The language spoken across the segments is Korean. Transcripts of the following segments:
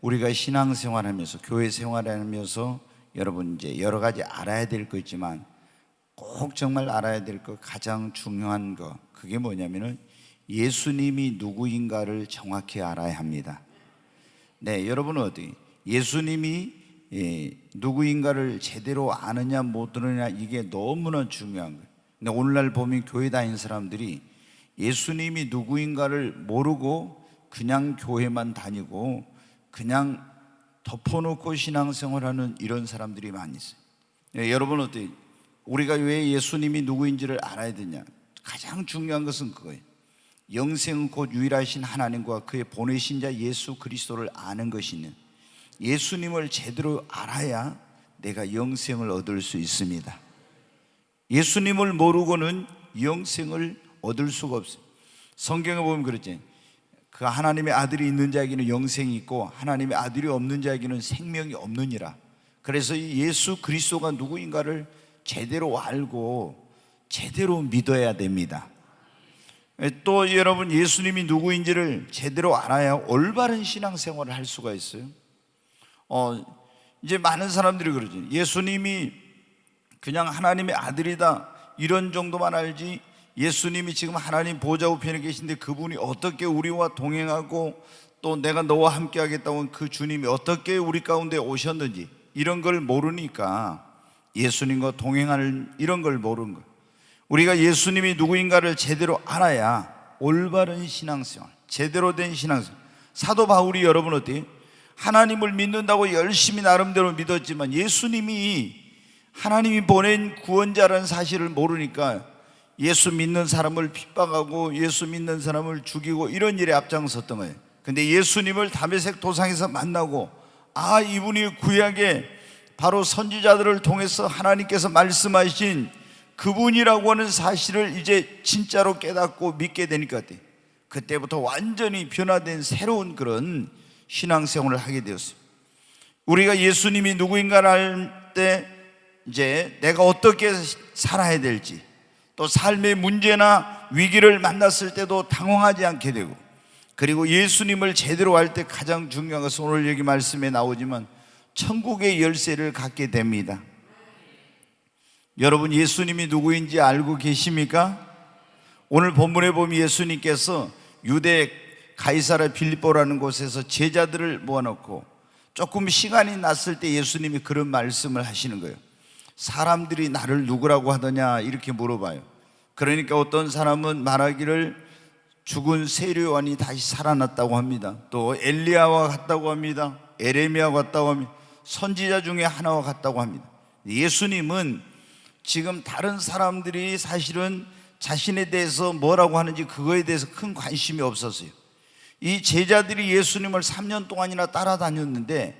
우리가 신앙생활하면서 교회 생활하면서 여러분 이제 여러 가지 알아야 될 거 있지만 꼭 정말 알아야 될 거 가장 중요한 거 그게 뭐냐면은 예수님이 누구인가를 정확히 알아야 합니다. 네, 여러분은 어떻게 예수님이 누구인가를 제대로 아느냐 못 아느냐 이게 너무나 중요한 거예요. 근데 오늘날 보면 교회 다니는 사람들이 예수님이 누구인가를 모르고 그냥 교회만 다니고 그냥 덮어놓고 신앙생활하는 이런 사람들이 많이 있어요. 네, 여러분 어때요? 우리가 왜 예수님이 누구인지를 알아야 되냐? 가장 중요한 것은 그거예요. 영생은 곧 유일하신 하나님과 그의 보내신 자 예수 그리스도를 아는 것이는 예수님을 제대로 알아야 내가 영생을 얻을 수 있습니다. 예수님을 모르고는 영생을 얻을 수가 없어요. 성경에 보면 그렇지. 그 하나님의 아들이 있는 자에게는 영생이 있고 하나님의 아들이 없는 자에게는 생명이 없느니라. 그래서 이 예수 그리스도가 누구인가를 제대로 알고 제대로 믿어야 됩니다. 또 여러분 예수님이 누구인지를 제대로 알아야 올바른 신앙생활을 할 수가 있어요. 이제 많은 사람들이 그러죠. 예수님이 그냥 하나님의 아들이다 이런 정도만 알지 예수님이 지금 하나님 보좌 우편에 계신데 그분이 어떻게 우리와 동행하고 또 내가 너와 함께 하겠다고 그 주님이 어떻게 우리 가운데 오셨는지 이런 걸 모르니까 예수님과 동행하는 이런 걸 모르는 거예요. 우리가 예수님이 누구인가를 제대로 알아야 올바른 신앙생활, 제대로 된 신앙생활. 사도 바울이 여러분 어때요? 하나님을 믿는다고 열심히 나름대로 믿었지만 예수님이 하나님이 보낸 구원자라는 사실을 모르니까 예수 믿는 사람을 핍박하고 예수 믿는 사람을 죽이고 이런 일에 앞장섰던 거예요. 근데 예수님을 다메섹 도상에서 만나고 이분이 구약에 바로 선지자들을 통해서 하나님께서 말씀하신 그분이라고 하는 사실을 이제 진짜로 깨닫고 믿게 되니까 그때부터 완전히 변화된 새로운 그런 신앙생활을 하게 되었어요. 우리가 예수님이 누구인가를 알 때 이제 내가 어떻게 살아야 될지 또 삶의 문제나 위기를 만났을 때도 당황하지 않게 되고 그리고 예수님을 제대로 알 때 가장 중요한 것은 오늘 여기 말씀에 나오지만 천국의 열쇠를 갖게 됩니다. 여러분 예수님이 누구인지 알고 계십니까? 오늘 본문에 보면 예수님께서 유대 가이사랴 빌립보라는 곳에서 제자들을 모아놓고 조금 시간이 났을 때 예수님이 그런 말씀을 하시는 거예요. 사람들이 나를 누구라고 하더냐 이렇게 물어봐요. 그러니까 어떤 사람은 말하기를 죽은 세례요한이 다시 살아났다고 합니다. 또 엘리야와 같다고 합니다. 에레미야와 같다고 합니다. 선지자 중에 하나와 같다고 합니다. 예수님은 지금 다른 사람들이 사실은 자신에 대해서 뭐라고 하는지 그거에 대해서 큰 관심이 없었어요. 이 제자들이 예수님을 3년 동안이나 따라다녔는데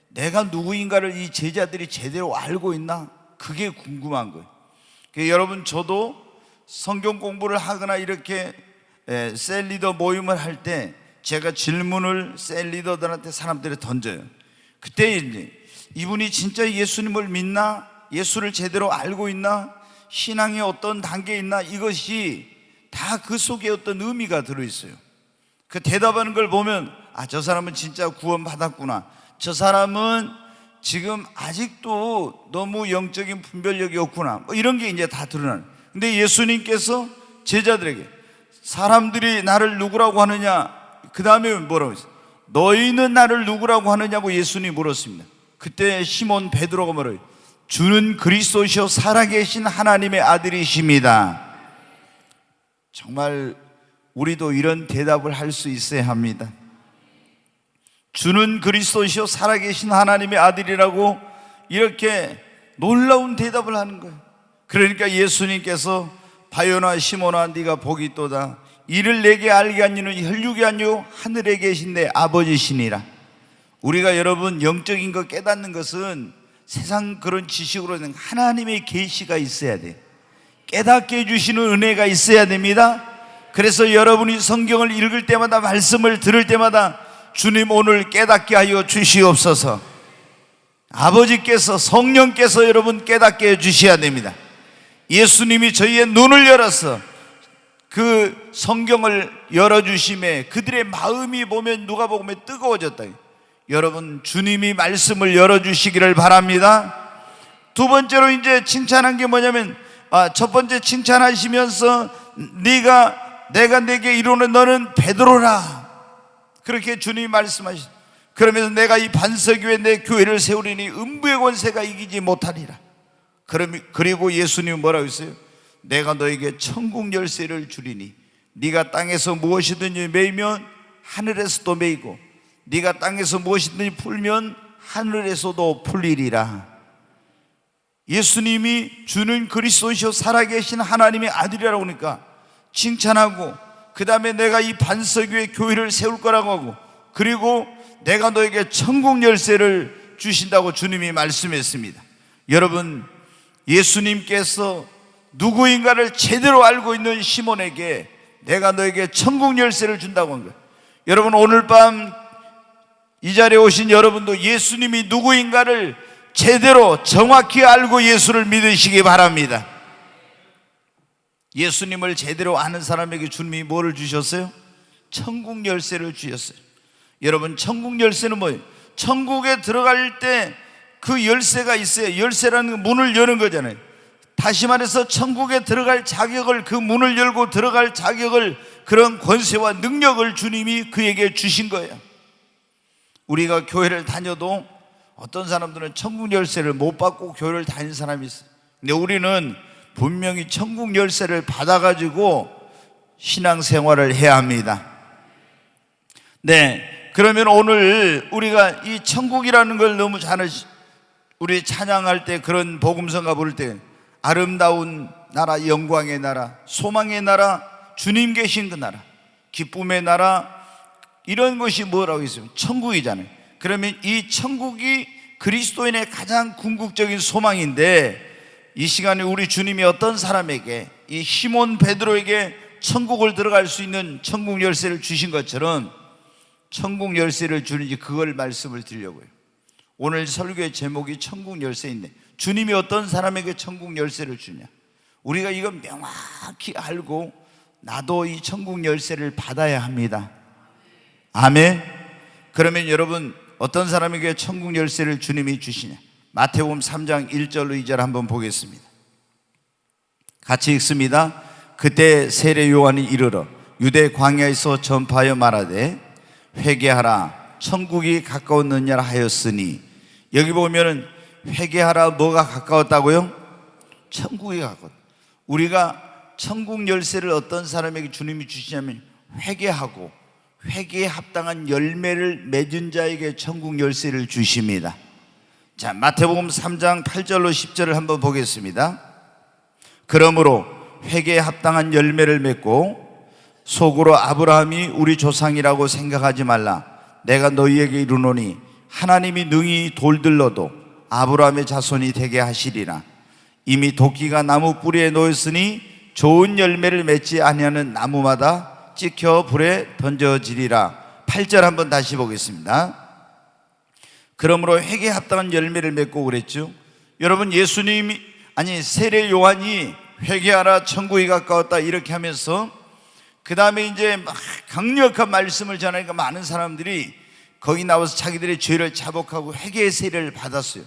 내가 누구인가를 이 제자들이 제대로 알고 있나? 그게 궁금한 거예요. 여러분 저도 성경 공부를 하거나 이렇게 셀리더 모임을 할 때 제가 질문을 셀리더들한테 사람들이 던져요. 그때 이제 이분이 진짜 예수님을 믿나? 예수를 제대로 알고 있나? 신앙의 어떤 단계에 있나? 이것이 다 그 속에 어떤 의미가 들어있어요. 그 대답하는 걸 보면 저 사람은 진짜 구원 받았구나. 저 사람은 지금 아직도 너무 영적인 분별력이 없구나. 뭐 이런 게 이제 다 드러나요. 근데 예수님께서 제자들에게 사람들이 나를 누구라고 하느냐? 그 다음에 뭐라고 했어요? 너희는 나를 누구라고 하느냐고 예수님이 물었습니다. 그때 시몬 베드로가 뭐라고 해요? 주는 그리스도시요 살아계신 하나님의 아들이십니다. 정말 우리도 이런 대답을 할 수 있어야 합니다. 주는 그리스도시요 살아계신 하나님의 아들이라고 이렇게 놀라운 대답을 하는 거예요. 그러니까 예수님께서 바요나 시몬아 네가 복이 있도다. 이를 내게 알게 한 이는 혈육이 아니요 하늘에 계신 내 아버지시니라. 우리가 여러분 영적인 거 깨닫는 것은 세상 그런 지식으로는 하나님의 계시가 있어야 돼. 깨닫게 해주시는 은혜가 있어야 됩니다. 그래서 여러분이 성경을 읽을 때마다 말씀을 들을 때마다 주님 오늘 깨닫게 하여 주시옵소서. 아버지께서 성령께서 여러분 깨닫게 해주셔야 됩니다. 예수님이 저희의 눈을 열어서 그 성경을 열어주심에 그들의 마음이 보면 누가 보면 뜨거워졌다. 여러분, 주님이 말씀을 열어주시기를 바랍니다. 두 번째로 이제 칭찬한 게 뭐냐면, 첫 번째 칭찬하시면서 내가 내게 이루는 너는 베드로라, 그렇게 주님이 말씀하시죠. 그러면서 내가 이 반석 위에 내 교회를 세우리니 음부의 권세가 이기지 못하리라. 그리고 예수님은 뭐라고 했어요? 내가 너에게 천국 열쇠를 주리니 네가 땅에서 무엇이든지 매이면 하늘에서도 매이고 네가 땅에서 무엇이든지 풀면 하늘에서도 풀리리라. 예수님이 주는 그리스도시요 살아계신 하나님의 아들이라고 하니까 칭찬하고, 그 다음에 내가 이 반석 위에 교회를 세울 거라고 하고, 그리고 내가 너에게 천국 열쇠를 주신다고 주님이 말씀했습니다. 여러분, 예수님께서 누구인가를 제대로 알고 있는 시몬에게 내가 너에게 천국 열쇠를 준다고 한 거예요. 여러분, 오늘 밤 이 자리에 오신 여러분도 예수님이 누구인가를 제대로 정확히 알고 예수를 믿으시기 바랍니다. 예수님을 제대로 아는 사람에게 주님이 뭐를 주셨어요? 천국 열쇠를 주셨어요. 여러분, 천국 열쇠는 뭐예요? 천국에 들어갈 때 그 열쇠가 있어요. 열쇠라는 문을 여는 거잖아요. 다시 말해서 천국에 들어갈 자격을, 그 문을 열고 들어갈 자격을, 그런 권세와 능력을 주님이 그에게 주신 거예요. 우리가 교회를 다녀도 어떤 사람들은 천국 열쇠를 못 받고 교회를 다니는 사람이 있어요. 근데 우리는 분명히 천국 열쇠를 받아가지고 신앙생활을 해야 합니다. 네, 그러면 오늘 우리가 이 천국이라는 걸 너무 잘, 우리 찬양할 때, 그런 복음성가 부를 때 아름다운 나라, 영광의 나라, 소망의 나라, 주님 계신 그 나라, 기쁨의 나라, 이런 것이 뭐라고 있어요? 천국이잖아요. 그러면 이 천국이 그리스도인의 가장 궁극적인 소망인데, 이 시간에 우리 주님이 어떤 사람에게, 이 시몬 베드로에게 천국을 들어갈 수 있는 천국 열쇠를 주신 것처럼 천국 열쇠를 주는지, 그걸 말씀을 드리려고요. 오늘 설교의 제목이 천국 열쇠인데, 주님이 어떤 사람에게 천국 열쇠를 주냐, 우리가 이거 명확히 알고 나도 이 천국 열쇠를 받아야 합니다. 아멘. 그러면 여러분, 어떤 사람에게 천국 열쇠를 주님이 주시냐? 마태복음 3장 1절로 2절 한번 보겠습니다. 같이 읽습니다. 그때 세례 요한이 이르러 유대 광야에서 전파하여 말하되 회개하라, 천국이 가까웠느니라 하였으니, 여기 보면은 회개하라, 뭐가 가까웠다고요? 천국이 가까웠다. 우리가 천국 열쇠를 어떤 사람에게 주님이 주시냐면, 회개하고 회개에 합당한 열매를 맺은 자에게 천국 열쇠를 주십니다. 자, 마태복음 3장 8절로 10절을 한번 보겠습니다. 그러므로 회개에 합당한 열매를 맺고 속으로 아브라함이 우리 조상이라고 생각하지 말라. 내가 너희에게 이르노니 하나님이 능히 돌들러도 아브라함의 자손이 되게 하시리라. 이미 도끼가 나무 뿌리에 놓였으니 좋은 열매를 맺지 아니하는 나무마다 찍혀 불에 던져지리라. 8절 한번 다시 보겠습니다. 그러므로 회개에 합당한 열매를 맺고 그랬죠. 여러분, 예수님이, 아니 세례 요한이 회개하라, 천국이 가까웠다 이렇게 하면서 그 다음에 이제 막 강력한 말씀을 전하니까 많은 사람들이 거기 나와서 자기들의 죄를 자복하고 회개의 세례를 받았어요.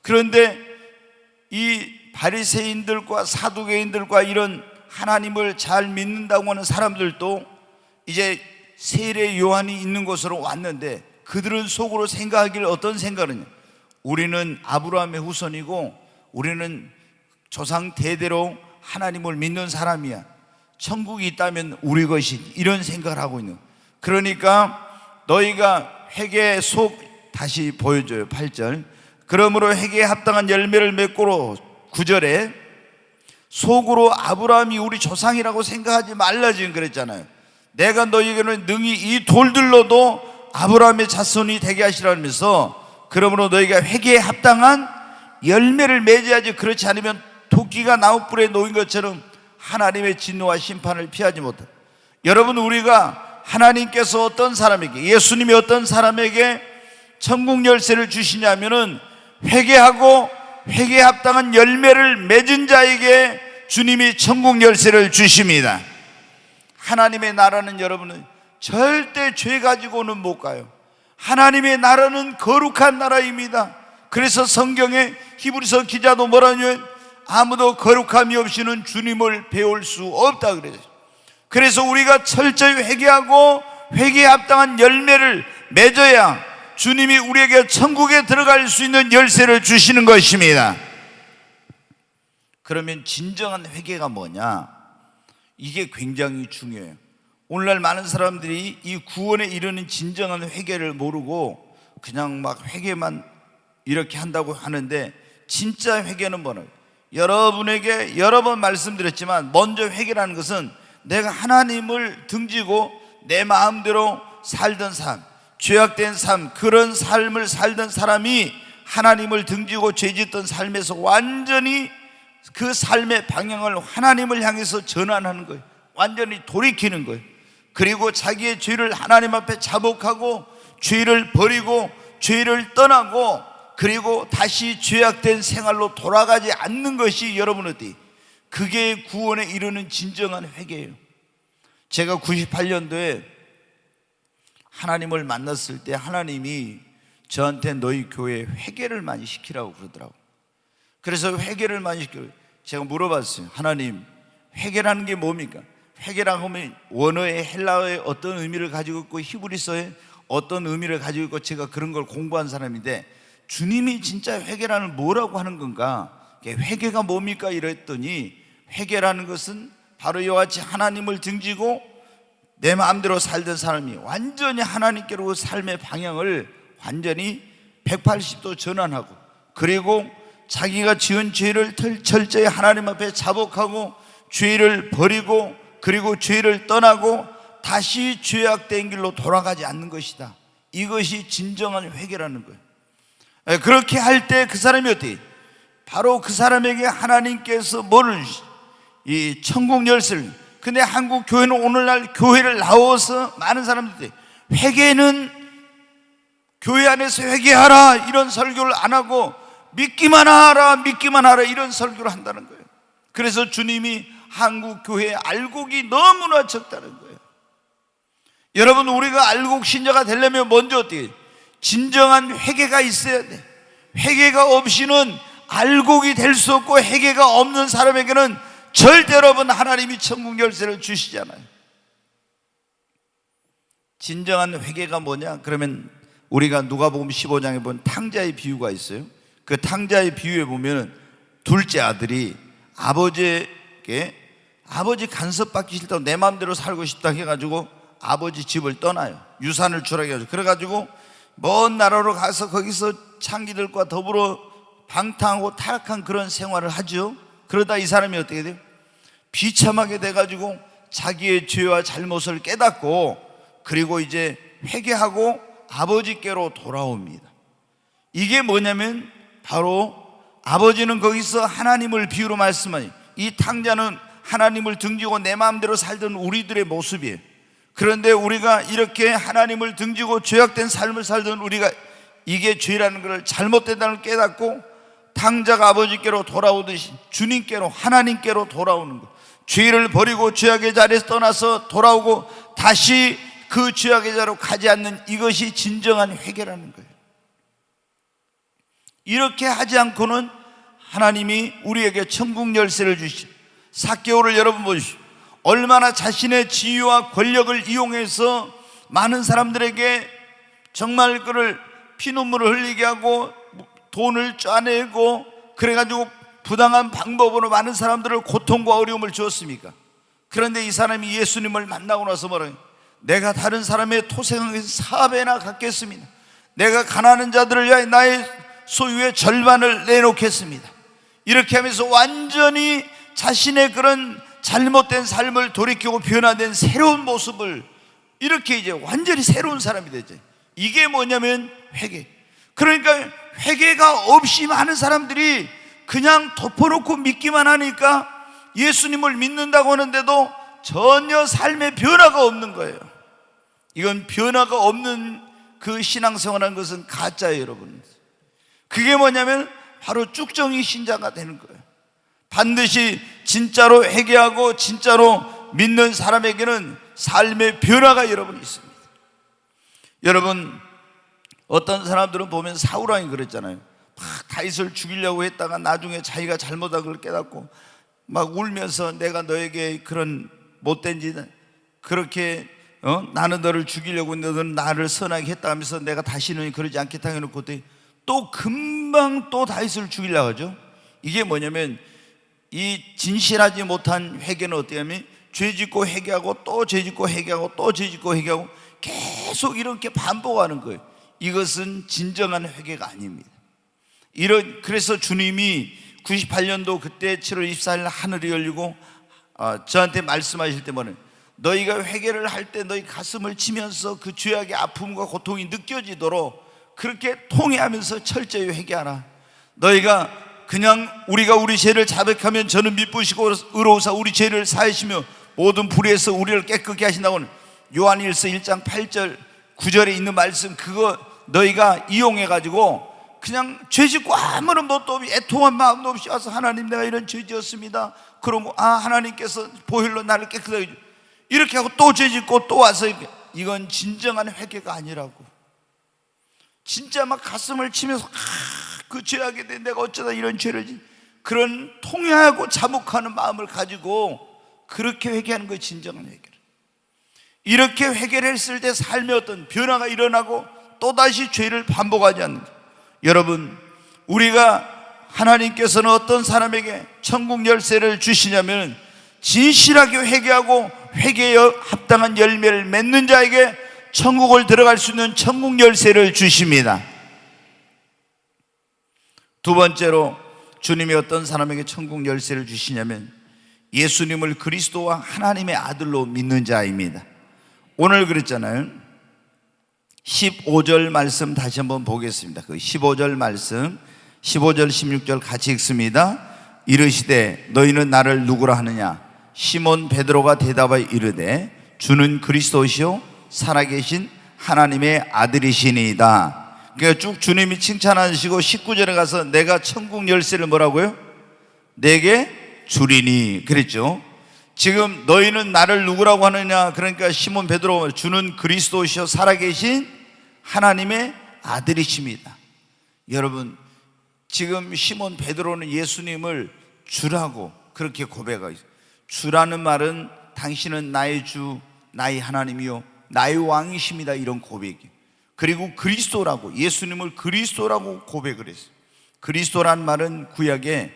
그런데 이 바리새인들과 사두개인들과 이런 하나님을 잘 믿는다고 하는 사람들도 이제 세례 요한이 있는 곳으로 왔는데, 그들은 속으로 생각하기를 어떤 생각이냐, 우리는 아브라함의 후손이고 우리는 조상 대대로 하나님을 믿는 사람이야, 천국이 있다면 우리 것이지, 이런 생각을 하고 있는. 그러니까 너희가 회개의 속, 다시 보여줘요. 8절. 그러므로 회개에 합당한 열매를 맺고로 9절에 속으로 아브라함이 우리 조상이라고 생각하지 말라 지금 그랬잖아요. 내가 너희에게는 능히 이 돌들로도 아브라함의 자손이 되게 하시라면서, 그러므로 너희가 회개에 합당한 열매를 맺어야지, 그렇지 않으면 도끼가 나무뿔에 놓인 것처럼 하나님의 진노와 심판을 피하지 못한다. 여러분, 우리가 하나님께서 어떤 사람에게, 예수님이 어떤 사람에게 천국 열쇠를 주시냐면은 회개하고 회개에 합당한 열매를 맺은 자에게 주님이 천국 열쇠를 주십니다. 하나님의 나라는 여러분은 절대 죄 가지고는 못 가요. 하나님의 나라는 거룩한 나라입니다. 그래서 성경에 히브리서 기자도 뭐라냐면 아무도 거룩함이 없이는 주님을 배울 수 없다 그래요. 그래서 우리가 철저히 회개하고 회개에 합당한 열매를 맺어야 주님이 우리에게 천국에 들어갈 수 있는 열쇠를 주시는 것입니다. 그러면 진정한 회개가 뭐냐? 이게 굉장히 중요해요. 오늘날 많은 사람들이 이 구원에 이르는 진정한 회개를 모르고 그냥 막 회개만 이렇게 한다고 하는데, 진짜 회개는 뭐냐? 여러분에게 여러 번 말씀드렸지만 먼저 회개라는 것은 내가 하나님을 등지고 내 마음대로 살던 삶, 죄악된 삶, 그런 삶을 살던 사람이 하나님을 등지고 죄짓던 삶에서 완전히 그 삶의 방향을 하나님을 향해서 전환하는 거예요. 완전히 돌이키는 거예요. 그리고 자기의 죄를 하나님 앞에 자복하고 죄를 버리고 죄를 떠나고 그리고 다시 죄악된 생활로 돌아가지 않는 것이 여러분 어디? 그게 구원에 이르는 진정한 회개예요. 제가 98년도에 하나님을 만났을 때 하나님이 저한테 너희 교회에 회개를 많이 시키라고 그러더라고요. 그래서 회개를 많이 시키라고 제가 물어봤어요. 하나님, 회개라는 게 뭡니까? 회개라고 하면 원어의 헬라어의 어떤 의미를 가지고 있고 히브리서의 어떤 의미를 가지고 있고 제가 그런 걸 공부한 사람인데, 주님이 진짜 회개라는 뭐라고 하는 건가? 회개가 뭡니까? 이랬더니 회개라는 것은 바로 이와 같이 하나님을 등지고 내 마음대로 살던 사람이 완전히 하나님께로 삶의 방향을 완전히 180도 전환하고, 그리고 자기가 지은 죄를 철저히 하나님 앞에 자복하고 죄를 버리고 그리고 죄를 떠나고 다시 죄악된 길로 돌아가지 않는 것이다. 이것이 진정한 회개라는 거예요. 그렇게 할 때 그 사람이 어떻게? 바로 그 사람에게 하나님께서 뭐를? 이 천국 열쇠를. 근데 한국 교회는 오늘날 교회를 나와서 많은 사람들이 회개는 교회 안에서 회개하라 이런 설교를 안 하고 믿기만 하라 이런 설교를 한다는 거예요. 그래서 주님이 한국 교회의 알곡이 너무나 적다는 거예요. 여러분, 우리가 알곡 신자가 되려면 먼저 어떻게? 진정한 회개가 있어야 돼. 회개가 없이는 알곡이 될 수 없고, 회개가 없는 사람에게는 절대로 하나님이 천국 열쇠를 주시잖아요. 진정한 회개가 뭐냐? 그러면 우리가 누가복음 15장에 본 탕자의 비유가 있어요. 그 탕자의 비유에 보면 둘째 아들이 아버지에게 아버지 간섭받기 싫다고 내 마음대로 살고 싶다 해가지고 아버지 집을 떠나요. 유산을 주라고 해가지고. 그래가지고 먼 나라로 가서 거기서 창기들과 더불어 방탕하고 타락한 그런 생활을 하죠. 그러다 이 사람이 어떻게 돼요? 비참하게 돼가지고 자기의 죄와 잘못을 깨닫고 그리고 이제 회개하고 아버지께로 돌아옵니다. 이게 뭐냐면 바로 아버지는 거기서 하나님을 비유로 말씀하니, 이 탕자는 하나님을 등지고 내 마음대로 살던 우리들의 모습이에요. 그런데 우리가 이렇게 하나님을 등지고 죄악된 삶을 살던 우리가 이게 죄라는 것을 잘못된다는 걸 깨닫고 탕자가 아버지께로 돌아오듯이 주님께로 하나님께로 돌아오는 것, 죄를 버리고 죄악의 자리에서 떠나서 돌아오고 다시 그 죄악의 자리로 가지 않는 이것이 진정한 회개라는 거예요. 이렇게 하지 않고는 하나님이 우리에게 천국 열쇠를 주시죠. 삭개오를 여러분 보십시오. 얼마나 자신의 지위와 권력을 이용해서 많은 사람들에게 정말 그를 피눈물을 흘리게 하고 돈을 짜내고 그래가지고 부당한 방법으로 많은 사람들을 고통과 어려움을 주었습니까? 그런데 이 사람이 예수님을 만나고 나서 뭐라고? 내가 다른 사람의 토생한 것이 4배나 갚겠습니다. 내가 가난한 자들을 위하여 나의 소유의 절반을 내놓겠습니다. 이렇게 하면서 완전히 자신의 그런 잘못된 삶을 돌이키고 변화된 새로운 모습을, 이렇게 이제 완전히 새로운 사람이 되죠. 이게 뭐냐면 회개. 그러니까 회개가 없이 많은 사람들이 그냥 덮어놓고 믿기만 하니까 예수님을 믿는다고 하는데도 전혀 삶의 변화가 없는 거예요. 이건 변화가 없는 그 신앙생활하는 것은 가짜예요, 여러분. 그게 뭐냐면 바로 쭉정이 신자가 되는 거예요. 반드시 진짜로 회개하고 진짜로 믿는 사람에게는 삶의 변화가 여러분 있습니다. 여러분, 어떤 사람들은 보면 사울 왕이 그랬잖아요. 막 다윗을 죽이려고 했다가 나중에 자기가 잘못한 걸 깨닫고 막 울면서 내가 너에게 그런 못된 짓 그렇게 나는 너를 죽이려고 했는데 너는 나를 선하게 했다 하면서 내가 다시는 그러지 않겠다 해놓고 또 금방 또 다윗을 죽이려고 하죠. 이게 뭐냐면 이 진실하지 못한 회개는 어떻게 하면 죄짓고 회개하고 또 죄짓고 회개하고 또 죄짓고 회개하고 계속 이렇게 반복하는 거예요. 이것은 진정한 회개가 아닙니다. 그래서 주님이 98년도 그때 7월 24일 하늘이 열리고 저한테 말씀하실 때 뭐는 너희가 회개를 할 때 너희 가슴을 치면서 그 죄악의 아픔과 고통이 느껴지도록 그렇게 통회하면서 철저히 회개하라. 너희가 그냥 우리가 우리 죄를 자백하면 저는 미쁘시고 의로우사 우리 죄를 사하시며 모든 불의에서 우리를 깨끗게 하신다고는 요한일서 1장 8절 9절에 있는 말씀, 그거 너희가 이용해가지고 그냥 죄짓고 아무런 것도 없이 애통한 마음도 없이 와서 하나님 내가 이런 죄 지었습니다. 그러고 하나님께서 보혈로 나를 깨끗하게 이렇게 하고 또 죄짓고 또 와서 이렇게. 이건 진정한 회개가 아니라고. 진짜 막 가슴을 치면서 그 죄하게 돼 내가 어쩌다 이런 죄를 그런 통회하고 자복하는 마음을 가지고 그렇게 회개하는 것이 진정한 회개. 이렇게 회개를 했을 때 삶의 어떤 변화가 일어나고 또다시 죄를 반복하지 않는 것. 여러분, 우리가 하나님께서는 어떤 사람에게 천국 열쇠를 주시냐면 진실하게 회개하고 회개에 합당한 열매를 맺는 자에게 천국을 들어갈 수 있는 천국 열쇠를 주십니다. 두 번째로 주님이 어떤 사람에게 천국 열쇠를 주시냐면 예수님을 그리스도와 하나님의 아들로 믿는 자입니다. 오늘 그랬잖아요. 15절 말씀 다시 한번 보겠습니다. 그 15절 말씀 15절 16절 같이 읽습니다. 이르시되 너희는 나를 누구라 하느냐? 시몬 베드로가 대답하여 이르되 주는 그리스도시요 살아계신 하나님의 아들이시니이다. 그러니까 쭉 주님이 칭찬하시고 19절에 가서 내가 천국 열쇠를 뭐라고요? 내게 주리니 그랬죠. 지금 너희는 나를 누구라고 하느냐? 그러니까 시몬 베드로 주는 그리스도시요 살아계신 하나님의 아들이십니다. 여러분, 지금 시몬 베드로는 예수님을 주라고 그렇게 고백하고 있어요. 주라는 말은 당신은 나의 주, 나의 하나님이요 나의 왕이십니다, 이런 고백이에요. 그리고 그리스도라고, 예수님을 그리스도라고 고백을 했어요. 그리스도란 말은 구약에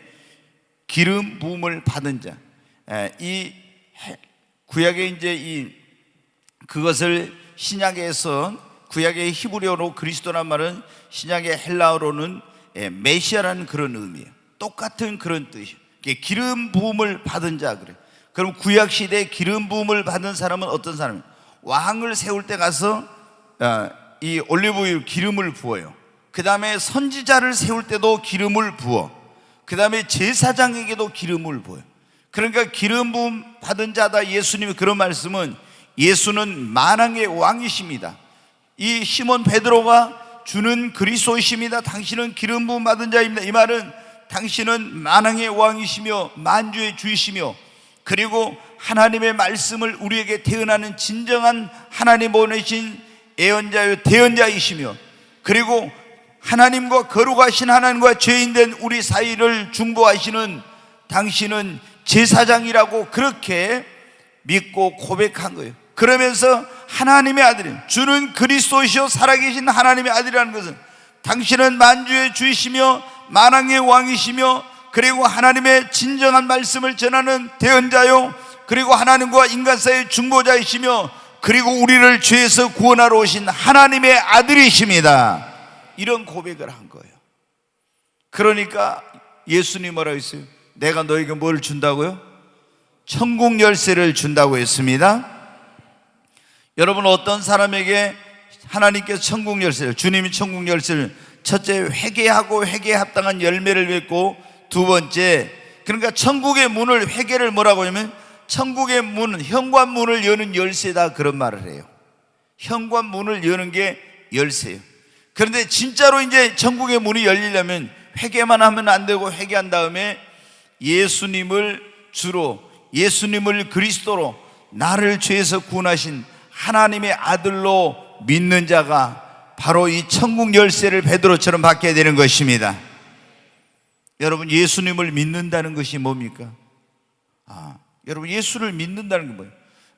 기름 부음을 받은 자, 이 구약에 이제 그것을 신약에서 구약의 히브리어로 그리스도란 말은 신약의 헬라어로는 메시아라는 그런 의미예요. 똑같은 그런 뜻이에요. 기름 부음을 받은 자 그래요. 그럼 구약 시대에 기름 부음을 받은 사람은 어떤 사람이에요? 왕을 세울 때 가서 이 올리브유 기름을 부어요. 그 다음에 선지자를 세울 때도 기름을 부어. 그 다음에 제사장에게도 기름을 부어요. 그러니까 기름 부음 받은 자다. 예수님이 그런 말씀은 예수는 만왕의 왕이십니다. 이 시몬 베드로가 주는 그리스도이십니다. 당신은 기름 부음 받은 자입니다. 이 말은 당신은 만왕의 왕이시며 만주의 주이시며 그리고 하나님의 말씀을 우리에게 대언하는 진정한 하나님 보내신 예언자요 대언자이시며 그리고 하나님과 거룩하신 하나님과 죄인된 우리 사이를 중보하시는 당신은 제사장이라고 그렇게 믿고 고백한 거예요. 그러면서 하나님의 아들임, 주는 그리스도시요 살아계신 하나님의 아들이라는 것은 당신은 만주의 주이시며 만왕의 왕이시며 그리고 하나님의 진정한 말씀을 전하는 대언자요 그리고 하나님과 인간 사이의 중보자이시며 그리고 우리를 죄에서 구원하러 오신 하나님의 아들이십니다. 이런 고백을 한 거예요. 그러니까 예수님 뭐라고 했어요? 내가 너에게 뭘 준다고요? 천국 열쇠를 준다고 했습니다. 여러분, 어떤 사람에게 하나님께서 천국 열쇠를, 주님이 천국 열쇠를 첫째 회개하고 회개에 합당한 열매를 맺고 두 번째, 그러니까 천국의 문을, 회개를 뭐라고 하냐면 천국의 문, 현관문을 여는 열쇠다, 그런 말을 해요. 현관문을 여는 게 열쇠예요. 그런데 진짜로 이제 천국의 문이 열리려면 회개만 하면 안 되고 회개한 다음에 예수님을 주로, 예수님을 그리스도로 나를 죄에서 구원하신 하나님의 아들로 믿는 자가 바로 이 천국 열쇠를 베드로처럼 받게 되는 것입니다. 여러분, 예수님을 믿는다는 것이 뭡니까? 여러분, 예수를 믿는다는 게 뭐예요?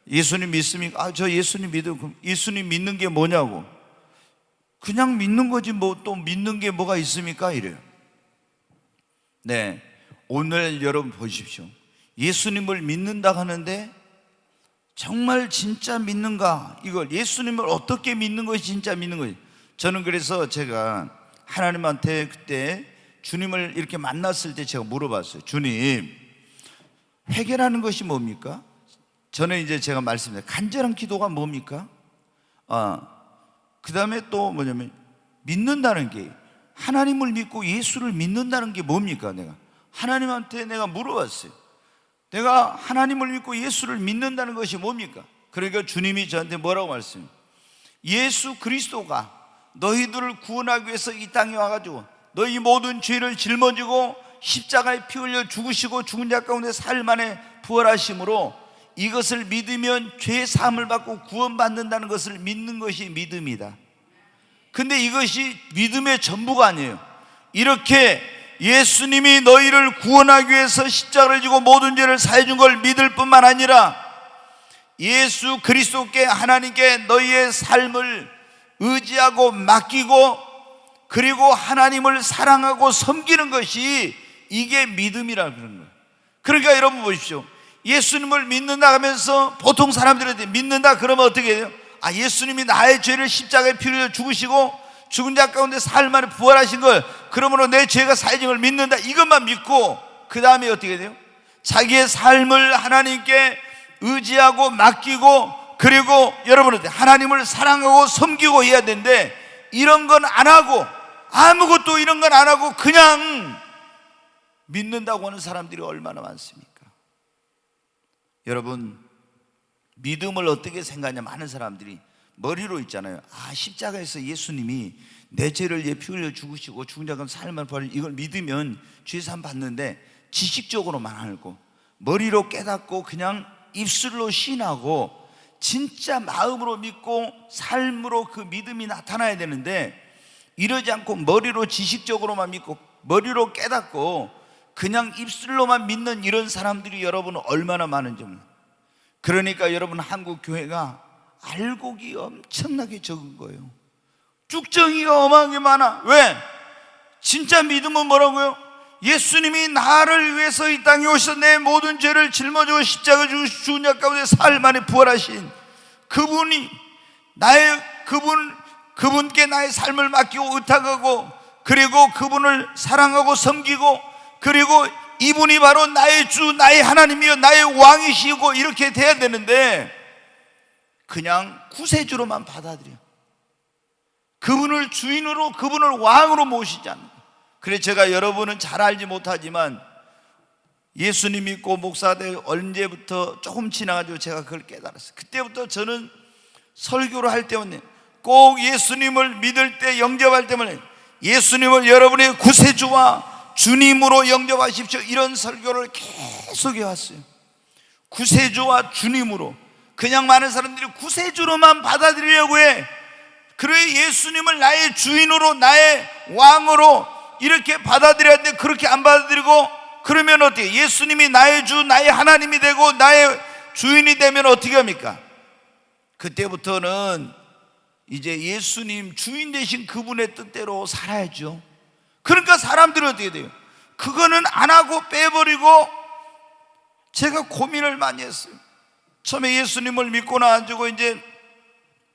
예수님 믿습니까? 저 예수님 믿어요. 그럼 예수님 믿는 게 뭐냐고. 그냥 믿는 거지 뭐 또 믿는 게 뭐가 있습니까? 이래요. 네, 오늘 여러분 보십시오. 예수님을 믿는다 하는데 정말 진짜 믿는가? 이걸 예수님을 어떻게 믿는 것이 진짜 믿는 거예요? 저는 그래서 제가 하나님한테 그때 주님을 이렇게 만났을 때 제가 물어봤어요. 주님, 회개라는 것이 뭡니까? 저는 이제 제가 말씀드려요. 간절한 기도가 뭡니까? 그 다음에 또 뭐냐면 믿는다는 게, 하나님을 믿고 예수를 믿는다는 게 뭡니까? 내가 하나님한테 내가 물어봤어요. 내가 하나님을 믿고 예수를 믿는다는 것이 뭡니까? 그러니까 주님이 저한테 뭐라고 말씀해요? 예수 그리스도가 너희들을 구원하기 위해서 이 땅에 와가지고 너희 모든 죄를 짊어지고 십자가에 피 흘려 죽으시고 죽은 자 가운데 사흘 만에 부활하심으로 이것을 믿으면 죄 사함을 받고 구원받는다는 것을 믿는 것이 믿음이다. 근데 이것이 믿음의 전부가 아니에요. 이렇게 예수님이 너희를 구원하기 위해서 십자가를 지고 모든 죄를 사해 준 걸 믿을 뿐만 아니라 예수 그리스도께, 하나님께 너희의 삶을 의지하고 맡기고 그리고 하나님을 사랑하고 섬기는 것이 이게 믿음이라는 거예요. 그러니까 여러분 보십시오. 예수님을 믿는다 하면서 보통 사람들한테 믿는다 그러면 어떻게 해요? 예수님이 나의 죄를 십자가에 피 흘려 죽으시고 죽은 자 가운데 사흘 만에 부활하신 걸, 그러므로 내 죄가 사해진 걸 믿는다, 이것만 믿고 그 다음에 어떻게 돼요? 자기의 삶을 하나님께 의지하고 맡기고 그리고 여러분한테 하나님을 사랑하고 섬기고 해야 되는데 이런 건 안 하고, 아무것도 이런 건 안 하고 그냥 믿는다고 하는 사람들이 얼마나 많습니까? 여러분, 믿음을 어떻게 생각하냐, 많은 사람들이 머리로 있잖아요. 십자가에서 예수님이 내 죄를 피 흘려 죽으시고 죽은 자 가운데 사흘 만에 부활, 이걸 믿으면 죄사함 받는데 지식적으로만 알고 머리로 깨닫고 그냥 입술로 신하고 진짜 마음으로 믿고 삶으로 그 믿음이 나타나야 되는데 이러지 않고 머리로 지식적으로만 믿고 머리로 깨닫고 그냥 입술로만 믿는 이런 사람들이 여러분 얼마나 많은지 몰라요. 그러니까 여러분, 한국 교회가 알곡이 엄청나게 적은 거예요. 쭉정이가 어마하게 많아. 왜? 진짜 믿음은 뭐라고요? 예수님이 나를 위해서 이 땅에 오셔서 내 모든 죄를 짊어지고 십자가 죽은 자 가운데 사흘 만에 부활하신 그분이 그분께 나의 삶을 맡기고 의탁하고 그리고 그분을 사랑하고 섬기고 그리고 이분이 바로 나의 주, 나의 하나님이요 나의 왕이시고 이렇게 돼야 되는데 그냥 구세주로만 받아들여. 그분을 주인으로, 그분을 왕으로 모시지 않는. 그래서 제가 여러분은 잘 알지 못하지만 예수님 믿고 목사가 되고 언제부터 조금 지나가지고 제가 그걸 깨달았어요. 그때부터 저는 설교를 할 때마다 꼭 예수님을 믿을 때, 영접할 때마다 예수님을 여러분의 구세주와 주님으로 영접하십시오, 이런 설교를 계속 해왔어요. 구세주와 주님으로. 그냥 많은 사람들이 구세주로만 받아들이려고 해. 그래, 예수님을 나의 주인으로 나의 왕으로 이렇게 받아들여야 되는데 그렇게 안 받아들이고 그러면 어떻게? 예수님이 나의 주, 나의 하나님이 되고 나의 주인이 되면 어떻게 합니까? 그때부터는 이제 예수님 주인 되신 그분의 뜻대로 살아야죠. 그러니까 사람들은 어떻게 돼요? 그거는 안 하고 빼버리고. 제가 고민을 많이 했어요. 처음에 예수님을 믿고 나가지고 이제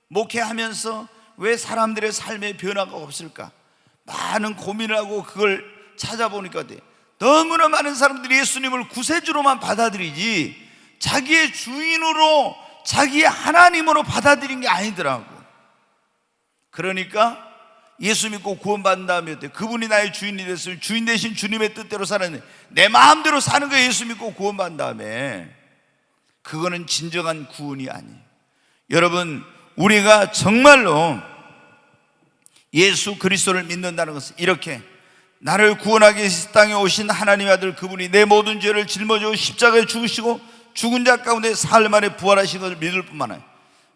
목회하면서 왜 사람들의 삶에 변화가 없을까? 많은 고민을 하고 그걸 찾아보니까 너무나 많은 사람들이 예수님을 구세주로만 받아들이지 자기의 주인으로, 자기의 하나님으로 받아들인 게 아니더라고. 그러니까 예수 믿고 구원받은 다음에 그분이 나의 주인이 됐으면 주인 되신 주님의 뜻대로 살았는데 내 마음대로 사는 거예요. 예수 믿고 구원받은 다음에. 그거는 진정한 구원이 아니에요. 여러분, 우리가 정말로 예수 그리스도를 믿는다는 것은 이렇게 나를 구원하기 위해서 땅에 오신 하나님의 아들, 그분이 내 모든 죄를 짊어지고 십자가에 죽으시고 죽은 자 가운데 사흘 만에 부활하신 것을 믿을 뿐만 아니라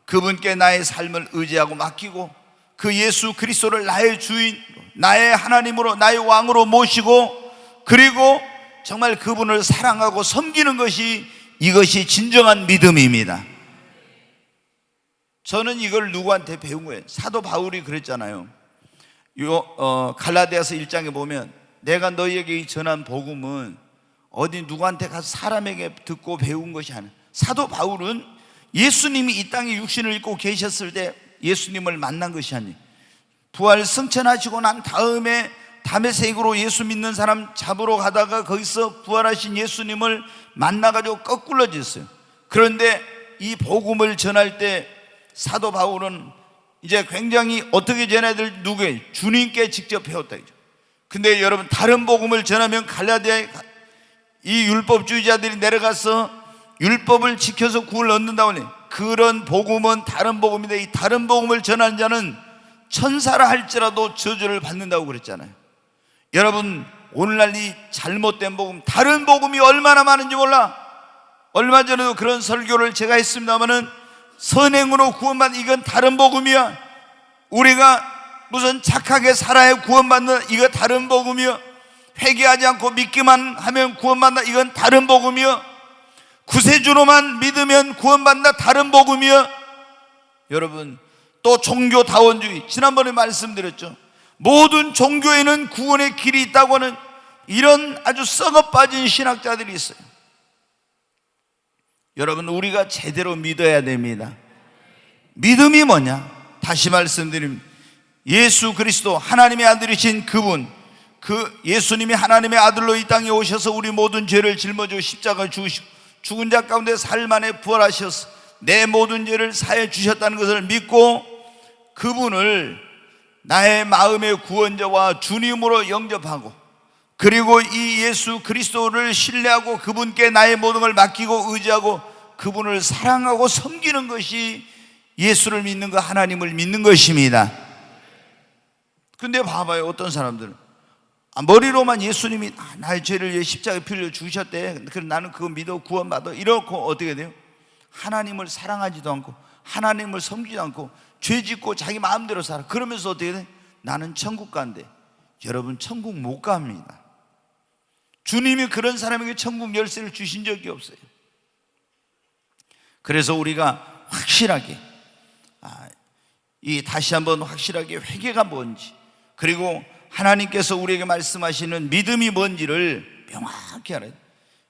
그분께 나의 삶을 의지하고 맡기고 그 예수 그리스도를 나의 주인, 나의 하나님으로, 나의 왕으로 모시고, 그리고 정말 그분을 사랑하고 섬기는 것이, 이것이 진정한 믿음입니다. 저는 이걸 누구한테 배운 거예요? 사도 바울이 그랬잖아요. 갈라디아서 1장에 보면, 내가 너희에게 전한 복음은 어디 누구한테 가서 사람에게 듣고 배운 것이 아니야. 사도 바울은 예수님이 이 땅에 육신을 입고 계셨을 때 예수님을 만난 것이 아니에요. 부활 승천하시고 난 다음에 다메섹으로 예수 믿는 사람 잡으러 가다가 거기서 부활하신 예수님을 만나가지고 거꾸러졌어요. 그런데 이 복음을 전할 때 사도 바울은 이제 굉장히 어떻게 전해야 될, 누구예요? 주님께 직접 배웠다. 근데 여러분, 다른 복음을 전하면 갈라디아에 이 율법주의자들이 내려가서 율법을 지켜서 구원을 얻는다고 하네. 그런 복음은 다른 복음인데, 이 다른 복음을 전하는 자는 천사라 할지라도 저주를 받는다고 그랬잖아요. 여러분, 오늘날 이 잘못된 복음, 다른 복음이 얼마나 많은지 몰라. 얼마 전에도 그런 설교를 제가 했습니다마는, 선행으로 구원받는, 이건 다른 복음이야. 우리가 무슨 착하게 살아야 구원받는, 이거 다른 복음이야. 회개하지 않고 믿기만 하면 구원받는다, 이건 다른 복음이야. 구세주로만 믿으면 구원받는다, 다른 복음이야. 여러분, 또 종교다원주의, 지난번에 말씀드렸죠. 모든 종교에는 구원의 길이 있다고 하는 이런 아주 썩어 빠진 신학자들이 있어요. 여러분, 우리가 제대로 믿어야 됩니다. 믿음이 뭐냐? 다시 말씀드립니다. 예수 그리스도, 하나님의 아들이신 그분, 그 예수님이 하나님의 아들로 이 땅에 오셔서 우리 모든 죄를 짊어지고 십자가를 죽으시고 죽은 자 가운데 사흘 만에 부활하셔서 내 모든 죄를 사해 주셨다는 것을 믿고, 그분을 나의 마음의 구원자와 주님으로 영접하고, 그리고 이 예수 그리스도를 신뢰하고 그분께 나의 모든 걸 맡기고 의지하고 그분을 사랑하고 섬기는 것이 예수를 믿는 것, 하나님을 믿는 것입니다. 근데 봐봐요, 어떤 사람들은 머리로만 예수님이 나의 죄를 위해 십자가에 피 흘려 죽으셨대, 그래서 나는 그거 믿어 구원받아, 이렇게 어떻게 돼요? 하나님을 사랑하지도 않고 하나님을 섬기지 않고 죄 짓고 자기 마음대로 살아. 그러면서 어떻게 돼? 나는 천국 간대. 여러분, 천국 못 갑니다. 주님이 그런 사람에게 천국 열쇠를 주신 적이 없어요. 그래서 우리가 확실하게 다시 한번 확실하게 회개가 뭔지, 그리고 하나님께서 우리에게 말씀하시는 믿음이 뭔지를 명확히 알아야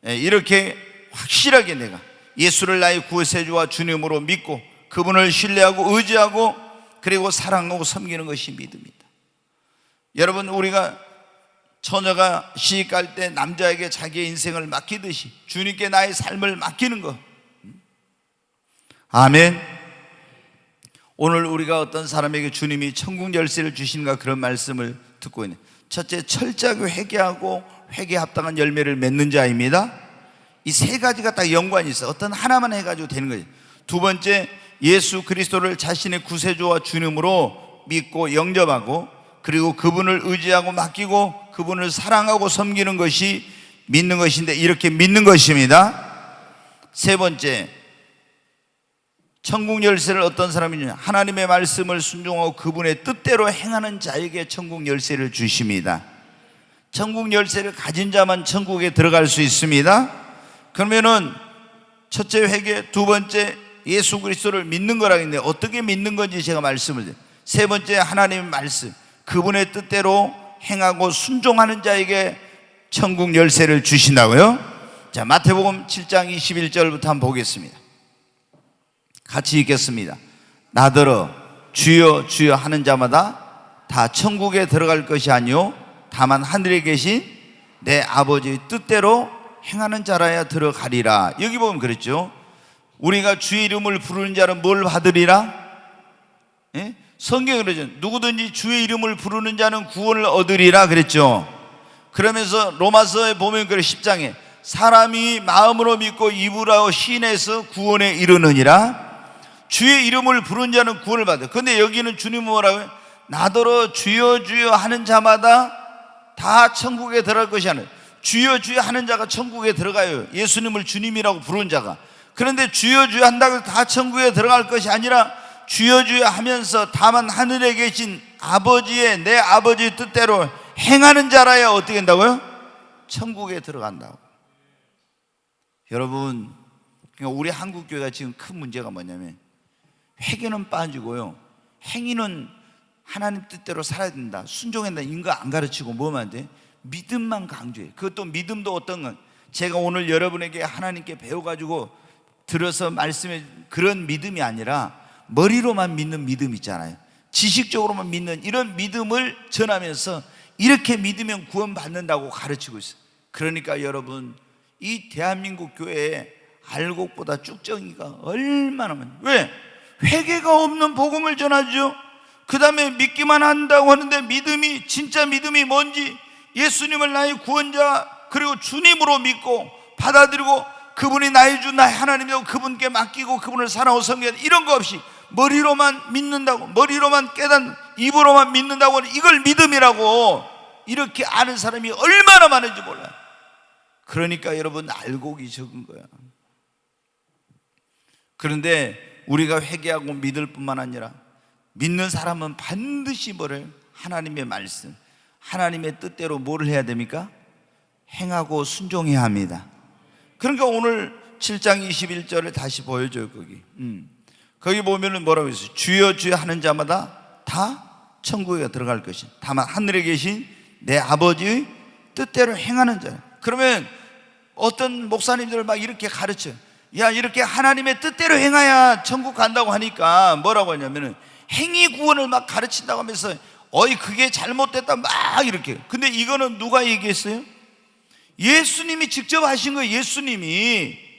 돼. 이렇게 확실하게 내가 예수를 나의 구세주와 주님으로 믿고 그분을 신뢰하고 의지하고 그리고 사랑하고 섬기는 것이 믿음이다. 여러분, 우리가 처녀가 시집갈 때 남자에게 자기의 인생을 맡기듯이 주님께 나의 삶을 맡기는 것. 아멘. 오늘 우리가 어떤 사람에게 주님이 천국 열쇠를 주시는가, 그런 말씀을 듣고 있네. 첫째, 철저하게 회개하고 회개에 합당한 열매를 맺는 자입니다. 이 세 가지가 딱 연관이 있어요. 어떤 하나만 해가지고 되는 거예요. 두 번째, 예수 그리스도를 자신의 구세주와 주님으로 믿고 영접하고 그리고 그분을 의지하고 맡기고 그분을 사랑하고 섬기는 것이 믿는 것인데, 이렇게 믿는 것입니다. 세 번째, 천국 열쇠를 어떤 사람이냐? 하나님의 말씀을 순종하고 그분의 뜻대로 행하는 자에게 천국 열쇠를 주십니다. 천국 열쇠를 가진 자만 천국에 들어갈 수 있습니다. 그러면은 첫째 회개, 두 번째 예수 그리스도를 믿는 거라고 했는데, 어떻게 믿는 건지 제가 말씀을 드려요. 세 번째, 하나님의 말씀, 그분의 뜻대로 행하고 순종하는 자에게 천국 열쇠를 주신다고요. 자, 마태복음 7장 21절부터 한번 보겠습니다. 같이 읽겠습니다. 나더러 주여 주여 하는 자마다 다 천국에 들어갈 것이 아니요 다만 하늘에 계신 내 아버지의 뜻대로 행하는 자라야 들어가리라. 여기 보면 그랬죠. 우리가 주의 이름을 부르는 자는 뭘 받으리라? 예? 성경에 그러죠. 누구든지 주의 이름을 부르는 자는 구원을 얻으리라 그랬죠. 그러면서 로마서에 보면 그래, 10장에 사람이 마음으로 믿고 입으로 시인해서 구원에 이르느니라. 주의 이름을 부른 자는 구원을 받아요. 그런데 여기는 주님은 뭐라고요? 나더러 주여 주여 하는 자마다 다 천국에 들어갈 것이 아니라, 주여 주여 하는 자가 천국에 들어가요. 예수님을 주님이라고 부른 자가. 그런데 주여 주여 한다고 다 천국에 들어갈 것이 아니라 주여 주여 하면서 다만 하늘에 계신 아버지의 내 아버지의 뜻대로 행하는 자라야 어떻게 된다고요? 천국에 들어간다고. 여러분, 그러니까 우리 한국교회가 지금 큰 문제가 뭐냐면 회개는 빠지고요, 행위는 하나님 뜻대로 살아야 된다, 순종해야 된다, 이거 안 가르치고 뭐만 돼? 믿음만 강조해. 그것도 믿음도 어떤 건 제가 오늘 여러분에게 하나님께 배워가지고 들어서 말씀해 그런 믿음이 아니라 머리로만 믿는 믿음 있잖아요. 지식적으로만 믿는 이런 믿음을 전하면서 이렇게 믿으면 구원받는다고 가르치고 있어요. 그러니까 여러분, 이 대한민국 교회에 알곡보다 쭉정이가 얼마나 많아요. 왜? 회개가 없는 복음을 전하죠. 그 다음에 믿기만 한다고 하는데 믿음이, 진짜 믿음이 뭔지, 예수님을 나의 구원자 그리고 주님으로 믿고 받아들이고 그분이 나의 주 나의 하나님이고 그분께 맡기고 그분을 사랑하고 섬기는 이런 거 없이 머리로만 믿는다고, 머리로만 깨닫는, 입으로만 믿는다고 하는 이걸 믿음이라고 이렇게 아는 사람이 얼마나 많은지 몰라요. 그러니까 여러분, 알곡이 적은 거야. 그런데 우리가 회개하고 믿을 뿐만 아니라 믿는 사람은 반드시 뭐래요? 하나님의 말씀, 하나님의 뜻대로 뭐를 해야 됩니까? 행하고 순종해야 합니다. 그러니까 오늘 7장 21절을 다시 보여줘요. 거기 보면은 뭐라고 했어요? 주여 주여 하는 자마다 다 천국에 들어갈 것이, 다만 하늘에 계신 내 아버지의 뜻대로 행하는 자. 그러면 어떤 목사님들을 막 이렇게 가르쳐, 야, 이렇게 하나님의 뜻대로 행해야 천국 간다고 하니까 뭐라고 하냐면은 행위 구원을 막 가르친다고 하면서 어이 그게 잘못됐다 막 이렇게. 근데 이거는 누가 얘기했어요? 예수님이 직접 하신 거예요. 예수님이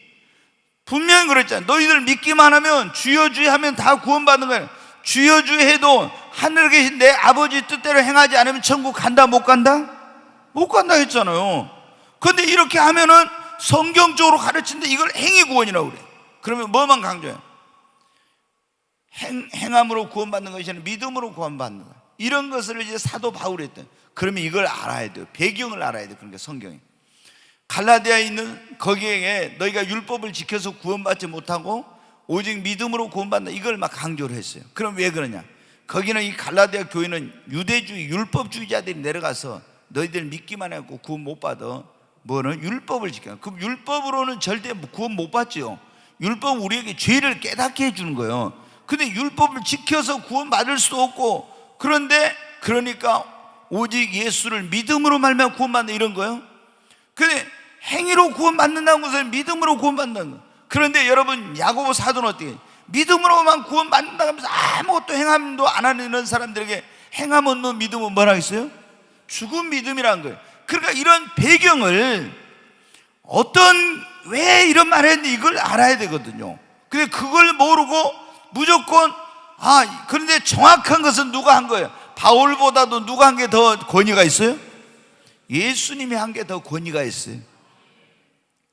분명히 그랬잖아요. 너희들 믿기만 하면 주여 주여 하면 다 구원받는 거예요. 주여 주여 해도 하늘에 계신 내 아버지 뜻대로 행하지 않으면 천국 간다 못 간다? 못 간다 했잖아요. 근데 이렇게 하면은 성경적으로 가르치는데 이걸 행위 구원이라고 그래. 그러면 뭐만 강조해? 행함으로 구원받는 것이 아니라 믿음으로 구원받는 거야. 이런 것을 이제 사도 바울이 했던. 그러면 이걸 알아야 돼요. 배경을 알아야 돼요. 그러니까 성경에 갈라디아에 있는 거기에 너희가 율법을 지켜서 구원받지 못하고 오직 믿음으로 구원받는다, 이걸 막 강조를 했어요. 그럼 왜 그러냐? 거기는 이 갈라디아 교회는 유대주의 율법주의자들이 내려가서 너희들 믿기만 하고 구원 못 받아. 뭐는? 율법을 지켜. 그럼 율법으로는 절대 구원 못 받죠. 율법은 우리에게 죄를 깨닫게 해주는 거예요. 근데 율법을 지켜서 구원 받을 수도 없고, 그런데 그러니까 오직 예수를 믿음으로 말미암아 구원받는 이런 거예요. 근데 행위로 구원받는다는 것은 믿음으로 구원받는다는 거예요. 그런데 여러분, 야고보 사도는 어떻게 믿음으로만 구원받는다 하면서 아무것도 행함도 안 하는 사람들에게 행함 없는 믿음은 뭐라 했어요? 죽은 믿음이라는 거예요. 그러니까 이런 배경을 왜 이런 말을 했는지 이걸 알아야 되거든요. 근데 그걸 모르고 무조건 그런데 정확한 것은 누가 한 거예요? 바울보다도 누가 한 게 더 권위가 있어요? 예수님이 한 게 더 권위가 있어요.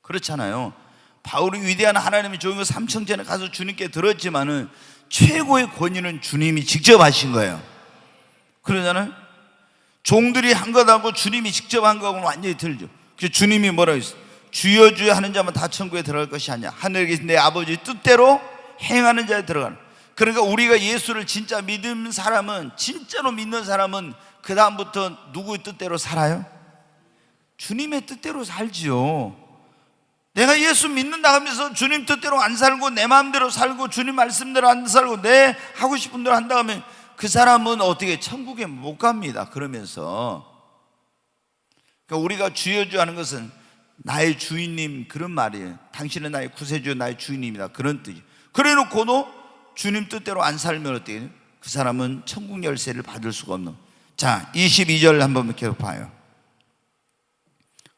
그렇잖아요. 바울이 위대한 하나님의 종이고 삼층전에 가서 주님께 들었지만은 최고의 권위는 주님이 직접 하신 거예요. 그러잖아요. 종들이 한 것하고 주님이 직접 한 거하고는 완전히 틀리죠. 그래서 주님이 뭐라고 했어요? 주여 주여 하는 자만 다 천국에 들어갈 것이 아니야. 하늘에 계신 내 아버지 뜻대로 행하는 자에 들어가는. 그러니까 우리가 예수를 진짜 믿는 사람은, 진짜로 믿는 사람은 그 다음부터 누구의 뜻대로 살아요? 주님의 뜻대로 살지요. 내가 예수 믿는다 하면서 주님 뜻대로 안 살고 내 마음대로 살고 주님 말씀대로 안 살고 내 하고 싶은 대로 한다 하면 그 사람은 어떻게 천국에 못 갑니다. 그러면서 그러니까 우리가 주여 주여 하는 것은 나의 주인님, 그런 말이에요. 당신은 나의 구세주, 나의 주인님이다, 그런 뜻이에요. 그래 놓고도 주님 뜻대로 안 살면 어떻게 해요? 그 사람은 천국 열쇠를 받을 수가 없는. 자, 22절 한번 계속 봐요.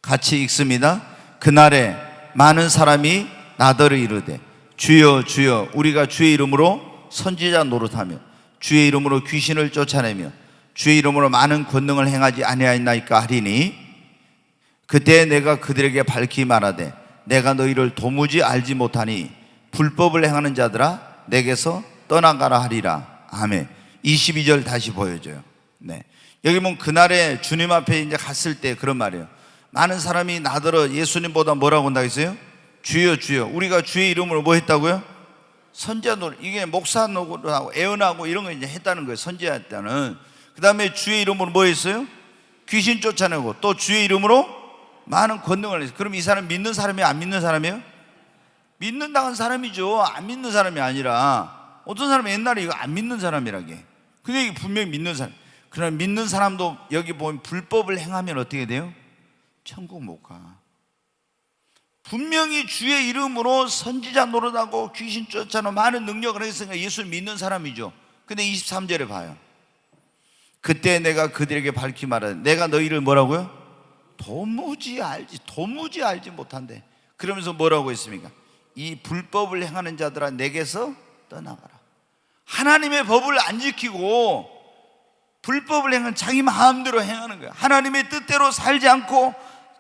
같이 읽습니다. 그날에 많은 사람이 나더러 이르되 주여 주여 우리가 주의 이름으로 선지자 노릇하며 주의 이름으로 귀신을 쫓아내며 주의 이름으로 많은 권능을 행하지 아니하였나이까 하리니 그때 내가 그들에게 밝히 말하되 내가 너희를 도무지 알지 못하니 불법을 행하는 자들아 내게서 떠나가라 하리라. 아멘. 22절 다시 보여줘요. 네. 여기 보면 그날에 주님 앞에 이제 갔을 때 그런 말이에요. 많은 사람이 나더러 예수님보다 뭐라고 한다고 했어요? 주여 주여 우리가 주의 이름으로 뭐 했다고요? 선지자 노릇, 이게 목사 노릇하고 애언하고 이런 거 이제 했다는 거예요. 선지자 때는. 그 다음에 주의 이름으로 뭐 했어요? 귀신 쫓아내고, 또 주의 이름으로 많은 권능을 했어요. 그럼 이 사람 믿는 사람이에요? 안 믿는 사람이에요? 믿는다는 사람이죠. 안 믿는 사람이 아니라. 어떤 사람은 옛날에 이거 안 믿는 사람이라게. 근데 이게 분명히 믿는 사람. 그러나 믿는 사람도 여기 보면 불법을 행하면 어떻게 돼요? 천국 못 가. 분명히 주의 이름으로 선지자 노릇하고 귀신 쫓아내고 많은 능력을 했으니까 예수를 믿는 사람이죠. 근데 23절에 봐요. 그때 내가 그들에게 밝히 말하되 내가 너희를 뭐라고요? 도무지 알지 못한대. 그러면서 뭐라고 했습니까? 이 불법을 행하는 자들아 내게서 떠나가라. 하나님의 법을 안 지키고 불법을 행하는, 자기 마음대로 행하는 거예요. 하나님의 뜻대로 살지 않고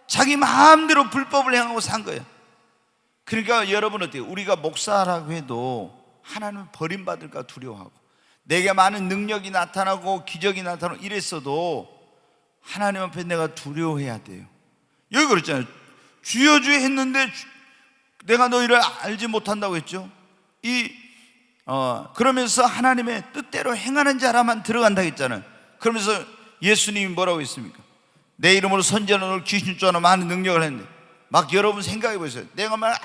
자기 마음대로 불법을 행하고 산 거예요. 그러니까 여러분 어때요? 우리가 목사라고 해도 하나님은 버림받을까 두려워하고, 내게 많은 능력이 나타나고 기적이 나타나고 이랬어도 하나님 앞에 내가 두려워해야 돼요. 여기 그랬잖아요. 주여 주여 했는데 내가 너희를 알지 못한다고 했죠. 그러면서 하나님의 뜻대로 행하는 자라만 들어간다고 했잖아요. 그러면서 예수님이 뭐라고 했습니까? 내 이름으로 선지자는 귀신 쫓아내고 많은 능력을 했는데, 막 여러분 생각해 보세요. 내가 막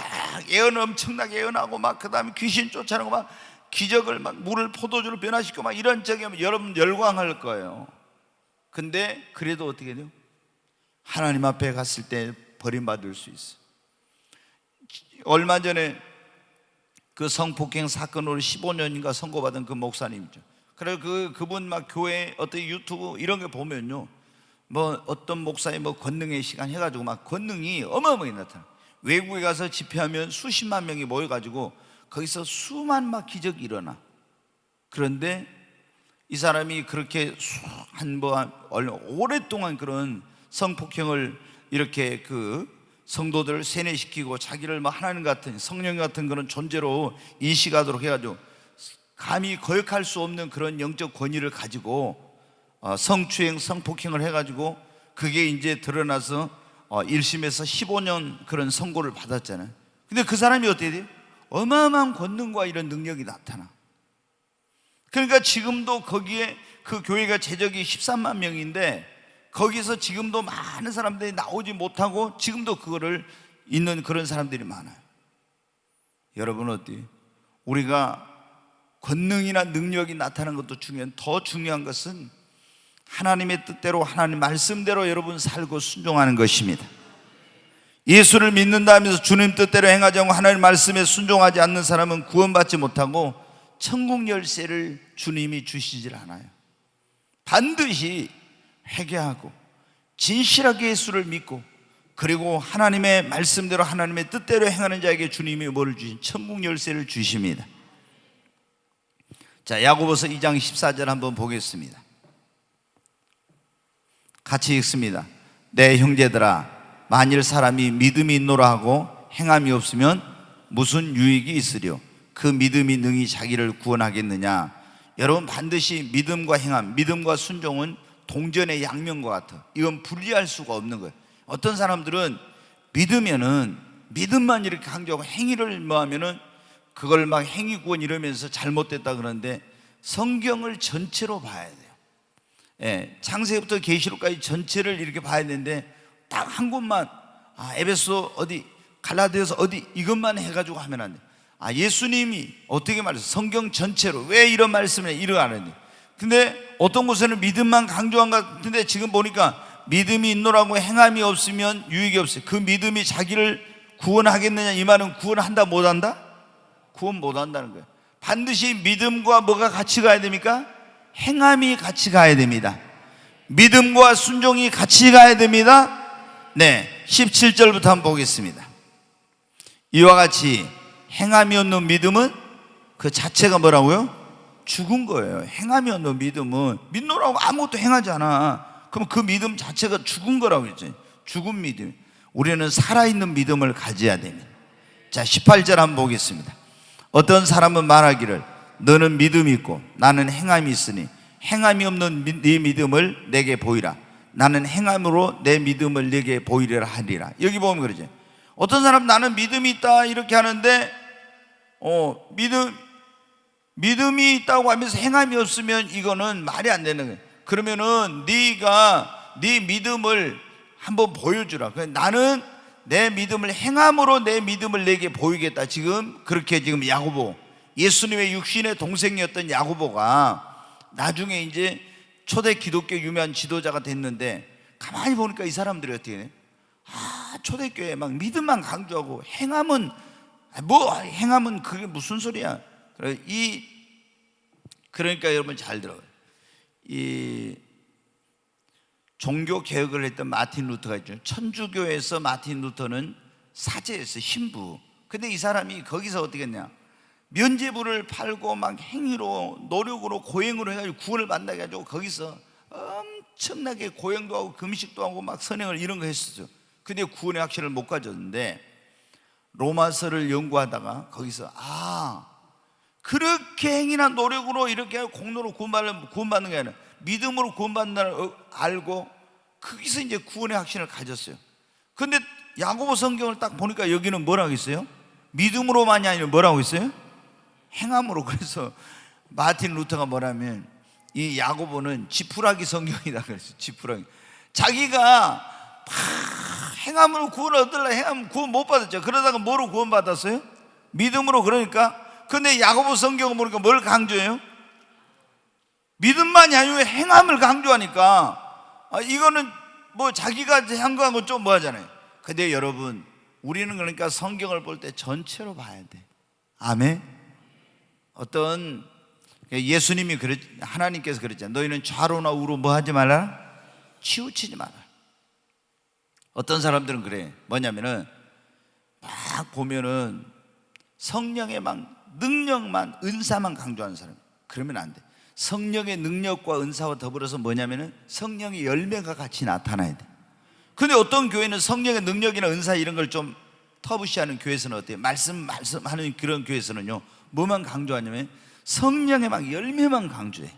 예언 엄청나게 예언하고 막 그 다음에 귀신 쫓아내고 막 기적을 막 물을 포도주로 변화시키고 막 이런 적이면 여러분 열광할 거예요. 근데 그래도 어떻게 돼요? 하나님 앞에 갔을 때 버림받을 수 있어요. 얼마 전에 그 성폭행 사건으로 15년인가 선고받은 그 목사님이죠. 그래서 그분 막 교회 어떤 유튜브 이런 거 보면요, 뭐 어떤 목사의 뭐 권능의 시간 해가지고 막 권능이 어마어마하게 나타나. 외국에 가서 집회하면 수십만 명이 모여가지고 거기서 수만 막 기적이 일어나. 그런데 이 사람이 그렇게 오랫동안 그런 성폭행을 이렇게 그 성도들을 세뇌시키고 자기를 뭐 하나님 같은 성령 같은 그런 존재로 인식하도록 해가지고 감히 거역할 수 없는 그런 영적 권위를 가지고 성추행, 성폭행을 해가지고 그게 이제 드러나서 1심에서 15년 그런 선고를 받았잖아요. 근데 그 사람이 어떻게 돼요? 어마어마한 권능과 이런 능력이 나타나. 그러니까 지금도 거기에 그 교회가 재적이 13만 명인데 거기서 지금도 많은 사람들이 나오지 못하고 지금도 그거를 있는 그런 사람들이 많아요. 여러분 어때요? 우리가 권능이나 능력이 나타나는 것도 중요한, 더 중요한 것은 하나님의 뜻대로 하나님 말씀대로 여러분 살고 순종하는 것입니다. 예수를 믿는다 하면서 주님 뜻대로 행하지 않고 하나님 말씀에 순종하지 않는 사람은 구원받지 못하고 천국 열쇠를 주님이 주시질 않아요. 반드시 회개하고 진실하게 예수를 믿고 그리고 하나님의 말씀대로 하나님의 뜻대로 행하는 자에게 주님이 뭐를 주신? 천국 열쇠를 주십니다. 자, 야고보서 2장 14절 한번 보겠습니다. 같이 읽습니다. 내 형제들아, 만일 사람이 믿음이 있노라 하고 행함이 없으면 무슨 유익이 있으랴? 그 믿음이 능히 자기를 구원하겠느냐? 여러분 반드시 믿음과 행함, 믿음과 순종은 동전의 양면과 같아. 이건 분리할 수가 없는 거예요. 어떤 사람들은 믿으면은 믿음만 이렇게 강조하고 행위를 뭐 하면은 그걸 막 행위 구원 이러면서 잘못됐다 그러는데 성경을 전체로 봐야 돼요. 예, 창세부터 계시록까지 전체를 이렇게 봐야 되는데 딱 한 곳만 에베소 어디 갈라디아서 어디 이것만 해가지고 하면 안 돼. 예수님이 어떻게 말했어요? 성경 전체로 왜 이런 말씀을 이러하는데. 근데 어떤 곳에는 믿음만 강조한 것 같은데 지금 보니까 믿음이 있노라고 행함이 없으면 유익이 없어요. 그 믿음이 자기를 구원하겠느냐, 이 말은 구원한다 못한다? 구원 못한다는 거예요. 반드시 믿음과 뭐가 같이 가야 됩니까? 행함이 같이 가야 됩니다. 믿음과 순종이 같이 가야 됩니다. 네, 17절부터 한번 보겠습니다. 이와 같이 행함이 없는 믿음은 그 자체가 뭐라고요? 죽은 거예요. 행함이 없는 믿음은 믿노라고 아무것도 행하지 않아. 그럼 그 믿음 자체가 죽은 거라고 했죠. 죽은 믿음. 우리는 살아있는 믿음을 가져야 됩니다. 자, 18절 한번 보겠습니다. 어떤 사람은 말하기를 너는 믿음이 있고 나는 행함이 있으니 행함이 없는 네 믿음을 내게 보이라. 나는 행함으로 내 믿음을 내게 보이리라 하리라. 여기 보면 그러죠. 어떤 사람 나는 믿음이 있다 이렇게 하는데 믿음이 있다고 하면서 행함이 없으면 이거는 말이 안 되는 거예요. 그러면은 네가 네 믿음을 한번 보여주라. 나는 내 믿음을 행함으로 내 믿음을 내게 보이겠다. 지금 그렇게 지금 야고보, 예수님의 육신의 동생이었던 야고보가 나중에 이제 초대 기독교 유명한 지도자가 됐는데, 가만히 보니까 이 사람들이 어떻게 해? 초대교회 막 믿음만 강조하고 행함은 행함은 그게 무슨 소리야? 그러니까 여러분 잘 들어요. 이 종교 개혁을 했던 마틴 루터가 있죠. 천주교에서 마틴 루터는 사제였어요, 신부. 근데 이 사람이 거기서 어떻게 했냐? 면죄부를 팔고 막 행위로, 노력으로, 고행으로 해가지고 구원을 받는다 해가지고 거기서 엄청나게 고행도 하고 금식도 하고 막 선행을 이런 거 했었죠. 근데 구원의 확신을 못 가졌는데, 로마서를 연구하다가 거기서 그렇게 행위나 노력으로 이렇게 공로로 구원받는 게 아니라 믿음으로 구원받는다는 걸 알고 거기서 이제 구원의 확신을 가졌어요. 근데 야고보 성경을 딱 보니까 여기는 뭐라고 있어요? 믿음으로만이 아니라 뭐라고 있어요? 행함으로. 그래서 마틴 루터가 뭐라면 이 야고보는 지푸라기 성경이다 그랬어요. 지푸라기. 자기가 행함으로 구원을 얻으려 행하면 구원 못 받았죠. 그러다가 뭐로 구원 받았어요? 믿음으로. 그러니까 근데 야고보 성경을 보니까 뭘 강조해요? 믿음만이 아니고 행함을 강조하니까 이거는 뭐 자기가 한 거하고 좀 뭐하잖아요. 근데 여러분, 우리는 그러니까 성경을 볼 때 전체로 봐야 돼. 아멘. 어떤 예수님이 하나님께서 그랬잖아요. 너희는 좌로나 우로 뭐 하지 말라? 치우치지 마라. 어떤 사람들은 그래. 뭐냐면은 막 보면은 성령의 막 능력만, 은사만 강조하는 사람. 그러면 안 돼. 성령의 능력과 은사와 더불어서 뭐냐면은 성령의 열매가 같이 나타나야 돼. 근데 어떤 교회는 성령의 능력이나 은사 이런 걸 좀 터부시하는 교회에서는 어때요? 말씀하는 그런 교회에서는요, 뭐만 강조하냐면 성령의 막 열매만 강조해.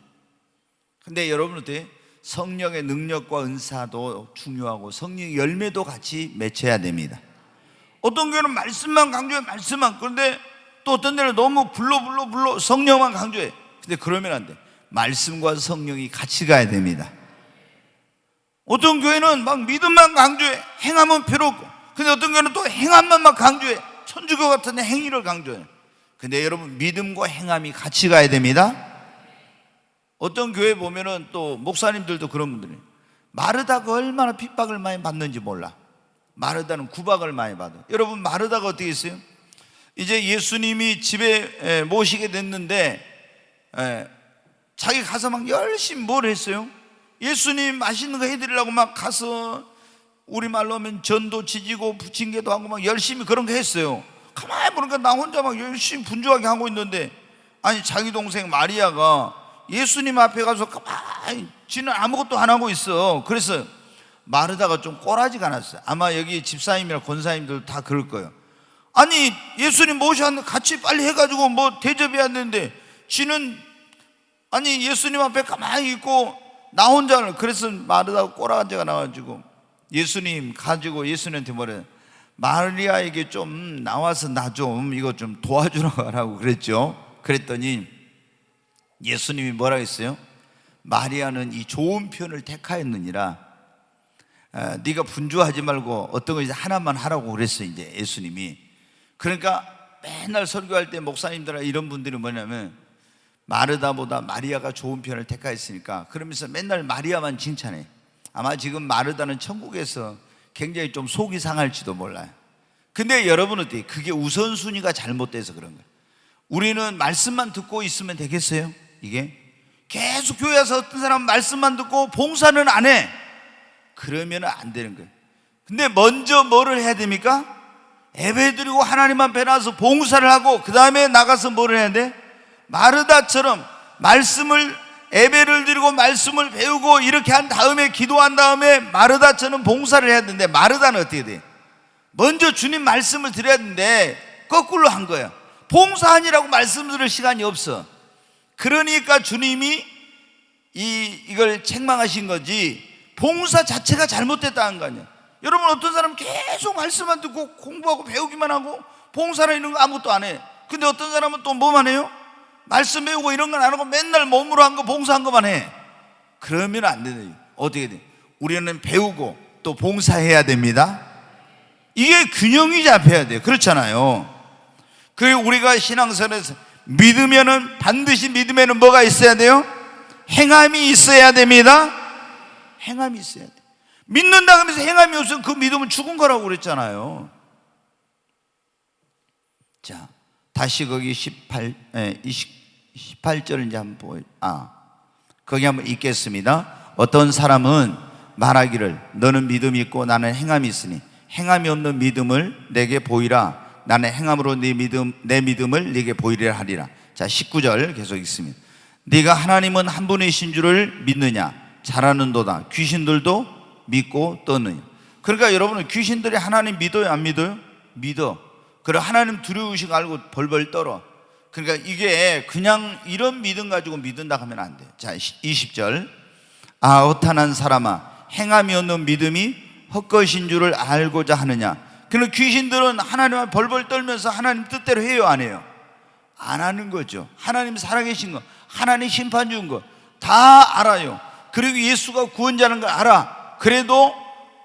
근데 여러분 어때요? 성령의 능력과 은사도 중요하고 성령의 열매도 같이 맺혀야 됩니다. 어떤 교회는 말씀만 강조해, 말씀만. 그런데 또 어떤 데는 너무 불러 성령만 강조해. 근데 그러면 안 돼. 말씀과 성령이 같이 가야 됩니다. 어떤 교회는 막 믿음만 강조해, 행함은 필요 없고. 근데 어떤 교회는 또 행함만 막 강조해, 천주교 같은 행위를 강조해. 근데 여러분, 믿음과 행함이 같이 가야 됩니다. 어떤 교회 보면은 또 목사님들도 그런 분들이, 마르다가 얼마나 핍박을 많이 받는지 몰라. 마르다는 구박을 많이 받아. 여러분, 마르다가 어떻게 했어요? 이제 예수님이 집에 모시게 됐는데 자기 가서 막 열심히 뭘 했어요? 예수님 맛있는 거 해드리려고 막 가서, 우리말로 하면 전도 지지고 부침개도 하고 막 열심히 그런 거 했어요. 가만히 보니까 나 혼자 막 열심히 분주하게 하고 있는데, 아니 자기 동생 마리아가 예수님 앞에 가서 가만히, 지는 아무것도 안 하고 있어. 그래서 마르다가 좀 꼬라지가 났어요. 아마 여기 집사님이나 권사님들 다 그럴 거예요. 아니 예수님 모셨는데 같이 빨리 해가지고 뭐 대접해야 되는데, 지는 아니 예수님 앞에 가만히 있고 나 혼자. 그래서 마르다가 꼬라지가 나가지고 예수님 가지고 예수님한테 뭐래, 마리아에게 좀 나와서 나 좀 이거 좀 도와주라고 하라고 그랬죠. 그랬더니 예수님이 뭐라 했어요? 마리아는 이 좋은 편을 택하였느니라. 네가 분주하지 말고 어떤 거 이제 하나만 하라고 그랬어요, 이제 예수님이. 그러니까 맨날 설교할 때 목사님들이나 이런 분들이 뭐냐면, 마르다보다 마리아가 좋은 편을 택하였으니까 그러면서 맨날 마리아만 칭찬해. 아마 지금 마르다는 천국에서 굉장히 좀 속이 상할지도 몰라요. 근데 여러분 어때요? 그게 우선순위가 잘못돼서 그런 거예요. 우리는 말씀만 듣고 있으면 되겠어요? 이게 계속 교회 와서 어떤 사람은 말씀만 듣고 봉사는 안 해. 그러면 안 되는 거예요. 근데 먼저 뭐를 해야 됩니까? 예배드리고 하나님 앞에 나와서 봉사를 하고, 그 다음에 나가서 뭐를 해야 돼? 마르다처럼 말씀을, 예배를 드리고 말씀을 배우고 이렇게 한 다음에 기도한 다음에 마르다처럼 봉사를 해야 되는데, 마르다는 어떻게 돼? 먼저 주님 말씀을 드려야 되는데 거꾸로 한 거야. 봉사하니라고 말씀 들을 시간이 없어. 그러니까 주님이 이걸 책망하신 거지, 봉사 자체가 잘못됐다는 거 아니야. 여러분, 어떤 사람은 계속 말씀만 듣고 공부하고 배우기만 하고 봉사나 이런 거 아무것도 안 해. 근데 어떤 사람은 또 뭐만 해요? 말씀 배우고 이런 건 안 하고 맨날 몸으로 한 거, 봉사한 것만 해. 그러면 안 되는. 어떻게 돼? 우리는 배우고 또 봉사해야 됩니다. 이게 균형이 잡혀야 돼요. 그렇잖아요. 그리고 우리가 신앙생활에서 믿으면은, 반드시 믿으면은 뭐가 있어야 돼요? 행함이 있어야 됩니다. 행함이 있어야 돼. 믿는다 하면서 행함이 없으면 그 믿음은 죽은 거라고 그랬잖아요. 자, 다시 거기 18절 이제 한번 보여. 거기 한번 읽겠습니다. 어떤 사람은 말하기를 너는 믿음이 있고 나는 행함이 있으니 행함이 없는 믿음을 내게 보이라. 나는 행함으로 내 믿음을 내게 보이리라 하리라. 자, 19절 계속 읽습니다. 네가 하나님은 한 분이신 줄을 믿느냐? 잘하는도다. 귀신들도 믿고 떠느냐? 그러니까 여러분은 귀신들이 하나님 믿어요, 안 믿어요? 믿어. 그래, 하나님 두려우신 거 알고 벌벌 떨어. 그러니까 이게 그냥 이런 믿음 가지고 믿는다 하면 안 돼. 자, 20절. 어탄한 사람아, 행함이 없는 믿음이 헛것인 줄을 알고자 하느냐? 그럼 귀신들은 하나님을 벌벌 떨면서 하나님 뜻대로 해요, 안 해요? 안 하는 거죠. 하나님 살아계신 거, 하나님 심판 준 거 다 알아요. 그리고 예수가 구원자라는 걸 알아. 그래도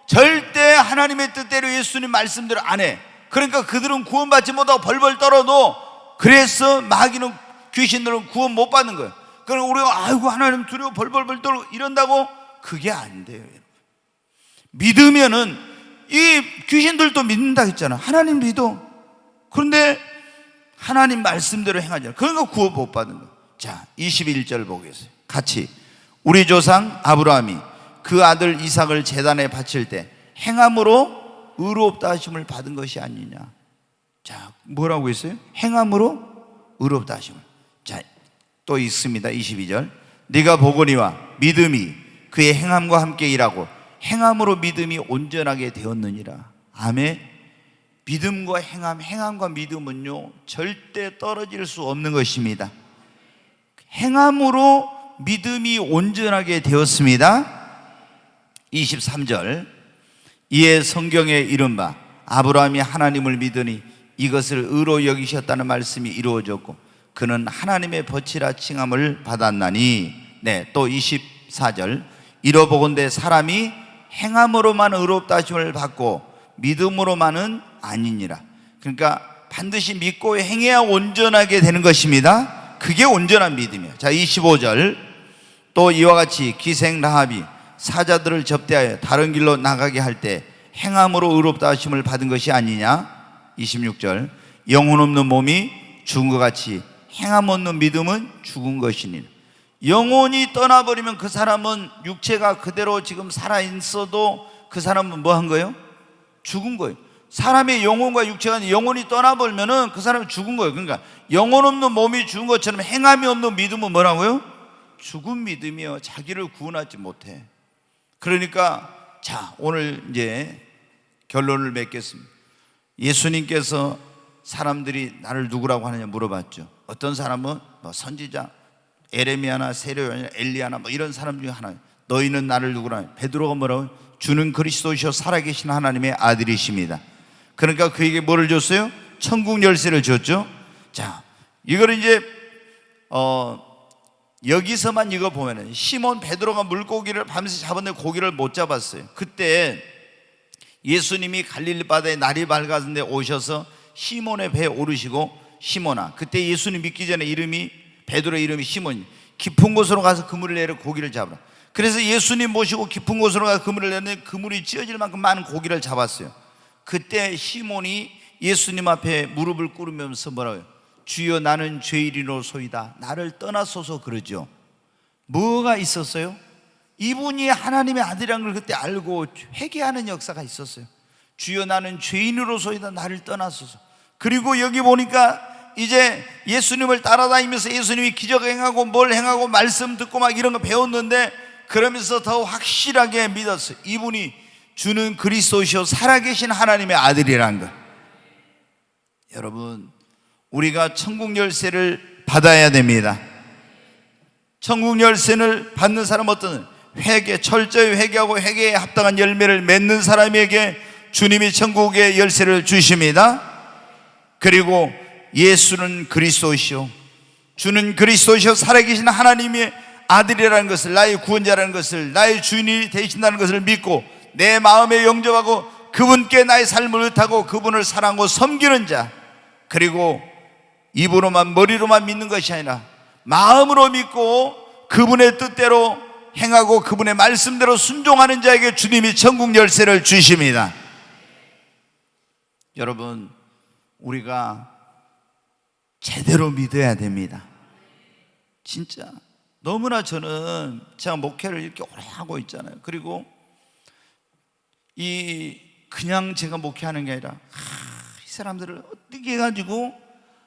절대 하나님의 뜻대로 예수님 말씀대로 안 해. 그러니까 그들은 구원받지 못하고 벌벌 떨어도, 그래서 마귀는, 귀신들은 구원 못 받는 거예요. 그럼 우리가 아이고 하나님 두려워 벌벌 떨고 이런다고? 그게 안 돼요. 믿으면은, 이 귀신들도 믿는다 했잖아. 하나님 믿어. 그런데 하나님 말씀대로 행하잖아. 그러니까 구원 못 받는 거예요. 자, 21절 보겠어요. 같이. 우리 조상 아브라함이 그 아들 이삭을 제단에 바칠 때 행함으로 의롭다 하심을 받은 것이 아니냐. 자, 뭐라고 했어요? 행함으로 의롭다 하심을. 자, 또 있습니다. 22절. 네가 보거니와 믿음이 그의 행함과 함께 일하고 행함으로 믿음이 온전하게 되었느니라. 아멘. 믿음과 행함과 믿음은요 절대 떨어질 수 없는 것입니다. 행함으로 믿음이 온전하게 되었습니다. 23절. 이에 성경에 이른바 아브라함이 하나님을 믿으니 이것을 의로 여기셨다는 말씀이 이루어졌고 그는 하나님의 벗이라 칭함을 받았나니. 네, 또 24절. 이러보건대 사람이 행함으로만 의롭다 하심을 받고 믿음으로만은 아니니라. 그러니까 반드시 믿고 행해야 온전하게 되는 것입니다. 그게 온전한 믿음이에요. 자, 25절. 또 이와 같이 기생 라합이 사자들을 접대하여 다른 길로 나가게 할 때 행함으로 의롭다 하심을 받은 것이 아니냐. 26절. 영혼 없는 몸이 죽은 것 같이 행함 없는 믿음은 죽은 것이니. 영혼이 떠나버리면 그 사람은, 육체가 그대로 지금 살아있어도 그 사람은 뭐 한 거예요? 죽은 거예요. 사람의 영혼과 육체가, 영혼이 떠나버리면 그 사람은 죽은 거예요. 그러니까 영혼 없는 몸이 죽은 것처럼 행함이 없는 믿음은 뭐라고요? 죽은 믿음이요. 자기를 구원하지 못해. 그러니까 자, 오늘 이제 결론을 맺겠습니다. 예수님께서 사람들이 나를 누구라고 하느냐 물어봤죠. 어떤 사람은 뭐 선지자, 에레미야나 세례요한이나 엘리야나 뭐 이런 사람 중에 하나. 너희는 나를 누구라? 베드로가 뭐라고? 주는 그리스도시요 살아계신 하나님의 아들이십니다. 그러니까 그에게 뭐를 줬어요? 천국 열쇠를 줬죠. 자, 이걸 이제 여기서만 이거 보면은 시몬 베드로가 물고기를 밤새 잡았는데 고기를 못 잡았어요. 그때 예수님이 갈릴리 바다에 날이 밝았는데 오셔서 시몬의 배에 오르시고, 시몬아, 그때 예수님 믿기 전에 베드로의 이름이 시몬이, 깊은 곳으로 가서 그물을 내려 고기를 잡으라. 그래서 예수님 모시고 깊은 곳으로 가서 그물을 내는데 그물이 찢어질 만큼 많은 고기를 잡았어요. 그때 시몬이 예수님 앞에 무릎을 꿇으면서 뭐라고요? 주여 나는 죄인이로소이다. 나를 떠나소서. 그러죠. 뭐가 있었어요? 이분이 하나님의 아들이라는 걸 그때 알고 회개하는 역사가 있었어요. 주여 나는 죄인으로소이다. 나를 떠나소서. 그리고 여기 보니까 이제 예수님을 따라다니면서 예수님이 기적 행하고 뭘 행하고 말씀 듣고 막 이런 거 배웠는데, 그러면서 더 확실하게 믿었어요. 이분이 주는 그리스도시요 살아계신 하나님의 아들이라는 것. 여러분, 우리가 천국 열쇠를 받아야 됩니다. 천국 열쇠를 받는 사람 어떤? 회개, 철저히 회개하고 회개에 합당한 열매를 맺는 사람에게 주님이 천국의 열쇠를 주십니다. 그리고 예수는 그리스도시요 주는 그리스도시요 살아계신 하나님의 아들이라는 것을, 나의 구원자라는 것을, 나의 주인이 되신다는 것을 믿고 내 마음에 영접하고 그분께 나의 삶을 의탁하고 그분을 사랑하고 섬기는 자, 그리고 입으로만 머리로만 믿는 것이 아니라 마음으로 믿고 그분의 뜻대로 행하고 그분의 말씀대로 순종하는 자에게 주님이 천국 열쇠를 주십니다. 여러분, 우리가 제대로 믿어야 됩니다. 진짜 너무나 저는 제가 목회를 이렇게 오래 하고 있잖아요. 그리고 그냥 제가 목회하는 게 아니라 이 사람들을 어떻게 해가지고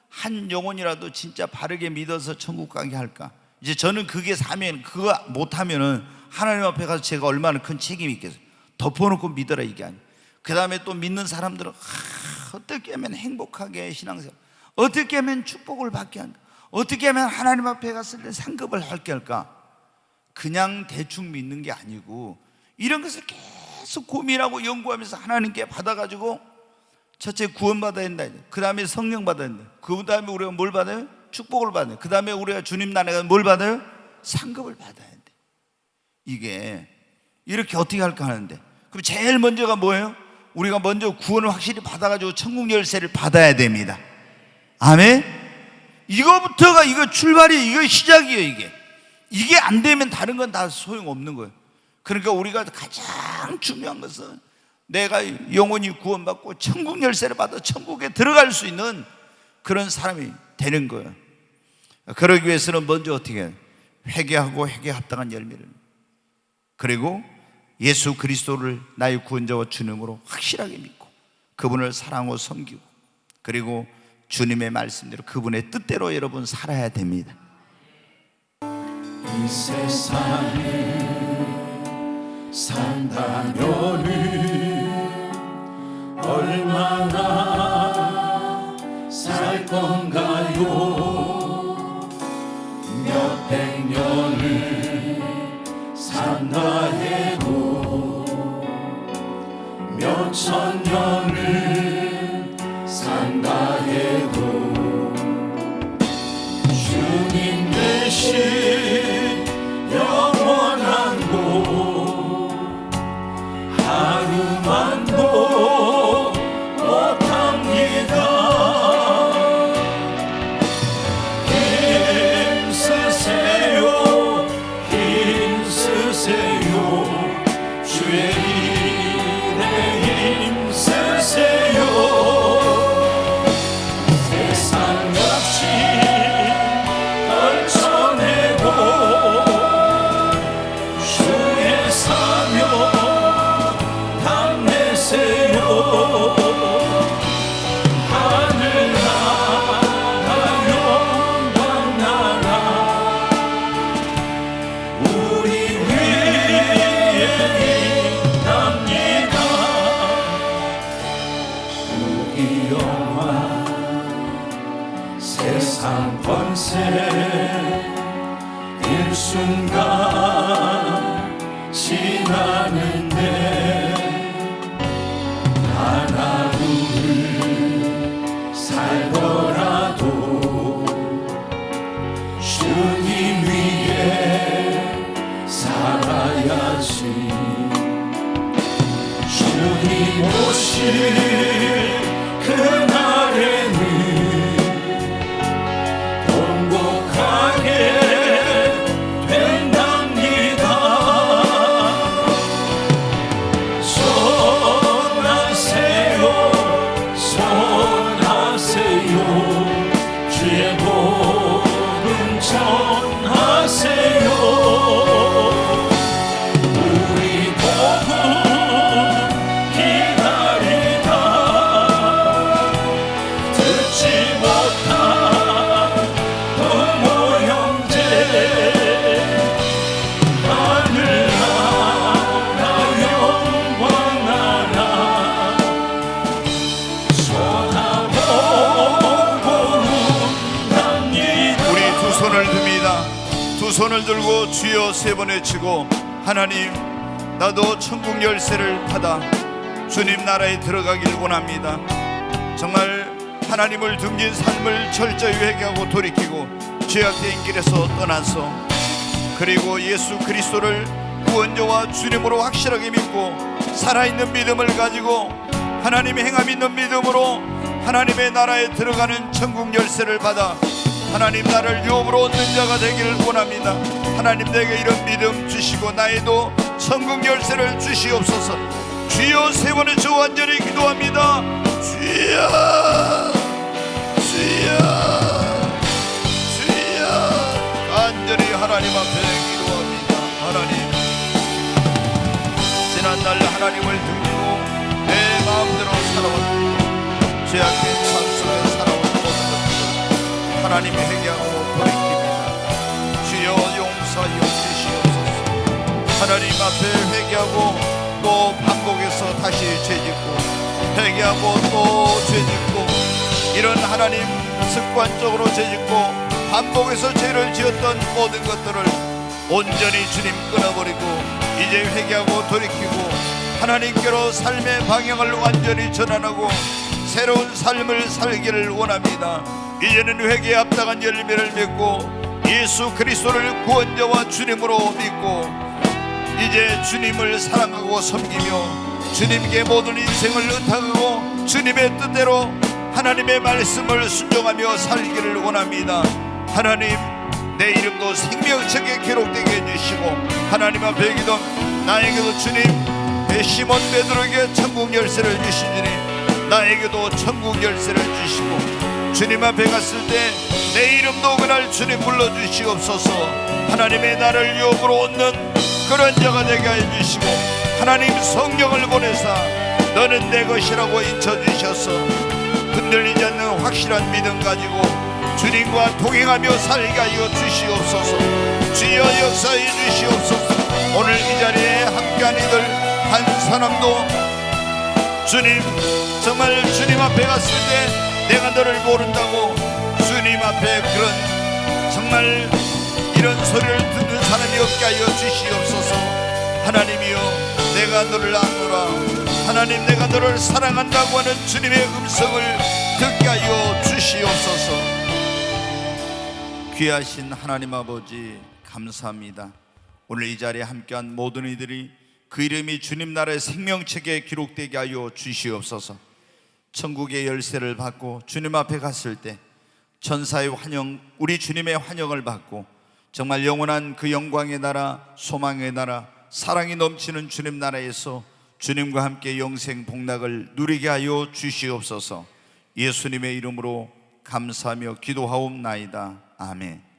한 영혼이라도 진짜 바르게 믿어서 천국 가게 할까. 이제 저는 그게 사면, 그거 못하면은 하나님 앞에 가서 제가 얼마나 큰 책임이 있겠어요. 덮어놓고 믿어라 이게 아니에요. 그 다음에 또 믿는 사람들은 어떻게 하면 행복하게 신앙생활, 어떻게 하면 축복을 받게 할까, 어떻게 하면 하나님 앞에 갔을 때 상급을 할게 할까. 그냥 대충 믿는 게 아니고 이런 것을 계속 고민하고 연구하면서 하나님께 받아가지고 첫째 구원받아야 된다, 그 다음에 성령 받아야 된다, 그 다음에 우리가 뭘 받아요? 축복을 받아요. 그 다음에 우리가 주님 나라에 뭘 받아요? 상급을 받아야 돼. 이게 이렇게 어떻게 할까 하는데, 그럼 제일 먼저가 뭐예요? 우리가 먼저 구원을 확실히 받아가지고 천국 열쇠를 받아야 됩니다. 아멘. 이거부터가, 이거 출발이, 이거 시작이에요. 이게 안 되면 다른 건 다 소용없는 거예요. 그러니까 우리가 가장 중요한 것은 내가 영원히 구원받고 천국 열쇠를 받아 천국에 들어갈 수 있는 그런 사람이 되는 거예요. 그러기 위해서는 먼저 어떻게 해요? 회개하고 회개에 합당한 열매를, 그리고 예수 그리스도를 나의 구원자와 주님으로 확실하게 믿고 그분을 사랑하고 섬기고, 그리고 주님의 말씀대로 그분의 뜻대로 여러분 살아야 됩니다. 이 세상을 산다면은 얼마나 살 건가요? 몇백 년을 산다 해도 몇천 년을 산다 해도 주님 대신 영원한 곳 하루만도 못합니다. 힘쓰세요, 힘쓰세요, 주의 일에 힘쓰세요. 세상 없이 떨쳐내고 주의 사명 담내세요. 하늘나라 영광나라 우리 위에 있답니다. 무기영화 세상 권세 일순간 지나는데 하나둘 살더라도 주님 위에 살아야지. 주님 오실 그날에는 통곡하게 된답니다. 손하세요, 손하세요, 주의 복음 전하세요. 우리 복음 기다리다 듣지 못한 부모 형제 하늘나라 영광나라 쳐다보고 운답니다. 우리 두 손을 듭니다. 두 손을 들고 주여 세 번 외치고, 하나님, 나도 천국 열쇠를 받아 주님 나라에 들어가길 원합니다. 정말 하나님을 등진 삶을 철저히 회개하고 돌이키고 죄악된 길에서 떠나서, 그리고 예수 그리스도를 구원자와 주님으로 확실하게 믿고 살아있는 믿음을 가지고 하나님의 행함 있는 믿음으로 하나님의 나라에 들어가는 천국 열쇠를 받아 하나님 나를 유업으로 얻는 자가 되기를 원합니다. 하나님 내게 이런 믿음 주시고 나에도 천국 열쇠를 주시옵소서. 주여, 세 번의 주 완전히 기도합니다. 주여, 주여, 주여. 간절히 하나님 앞에 기도합니다. 하나님, 지난날 하나님을 등지고 내 마음대로 살아왔고 죄악된 삶 속에 살아온 모든 것들을 하나님이 회개하고 돌이킵니다. 주여, 용서하여 주시옵소서. 하나님 앞에 회개하고 또 반복해서 다시 죄짓고 회개하고 또 죄짓고, 이런 하나님 습관적으로 죄짓고 반복해서 죄를 지었던 모든 것들을 온전히 주님 끊어버리고 이제 회개하고 돌이키고 하나님께로 삶의 방향을 완전히 전환하고 새로운 삶을 살기를 원합니다. 이제는 회개에 합당한 열매를 맺고 예수 그리스도를 구원자와 주님으로 믿고 이제 주님을 사랑하고 섬기며 주님께 모든 인생을 의탁하고 주님의 뜻대로 하나님의 말씀을 순종하며 살기를 원합니다. 하나님, 내 이름도 생명책에 기록되게 해주시고 하나님 앞에 기도, 나에게도 주님 시몬 베드로에게 천국 열쇠를 주시니 나에게도 천국 열쇠를 주시고 주님 앞에 갔을 때 내 이름도 그날 주님 불러주시옵소서. 하나님의 나를 유업으로 얻는 그런 자가 되게 해주시고 하나님 성령을 보내사 너는 내 것이라고 인쳐주셔서 흔들리지 않는 확실한 믿음 가지고 주님과 동행하며 살게 하여 주시옵소서. 주여, 역사해 주시옵소서. 오늘 이 자리에 함께한 이들 한 사람도 주님, 정말 주님 앞에 갔을 때 내가 너를 모른다고 주님 앞에 그런 정말 이런 소리를 듣는 사람이 없게 하여 주시옵소서. 하나님이여, 내가 너를 아노라. 하나님, 내가 너를 사랑한다고 하는 주님의 음성을 듣게 하여 주시옵소서. 귀하신 하나님 아버지, 감사합니다. 오늘 이 자리에 함께한 모든 이들이 그 이름이 주님 나라의 생명책에 기록되게 하여 주시옵소서. 천국의 열쇠를 받고 주님 앞에 갔을 때 천사의 환영, 우리 주님의 환영을 받고 정말 영원한 그 영광의 나라, 소망의 나라, 사랑이 넘치는 주님 나라에서 주님과 함께 영생 복락을 누리게 하여 주시옵소서. 예수님의 이름으로 감사하며 기도하옵나이다. 아멘.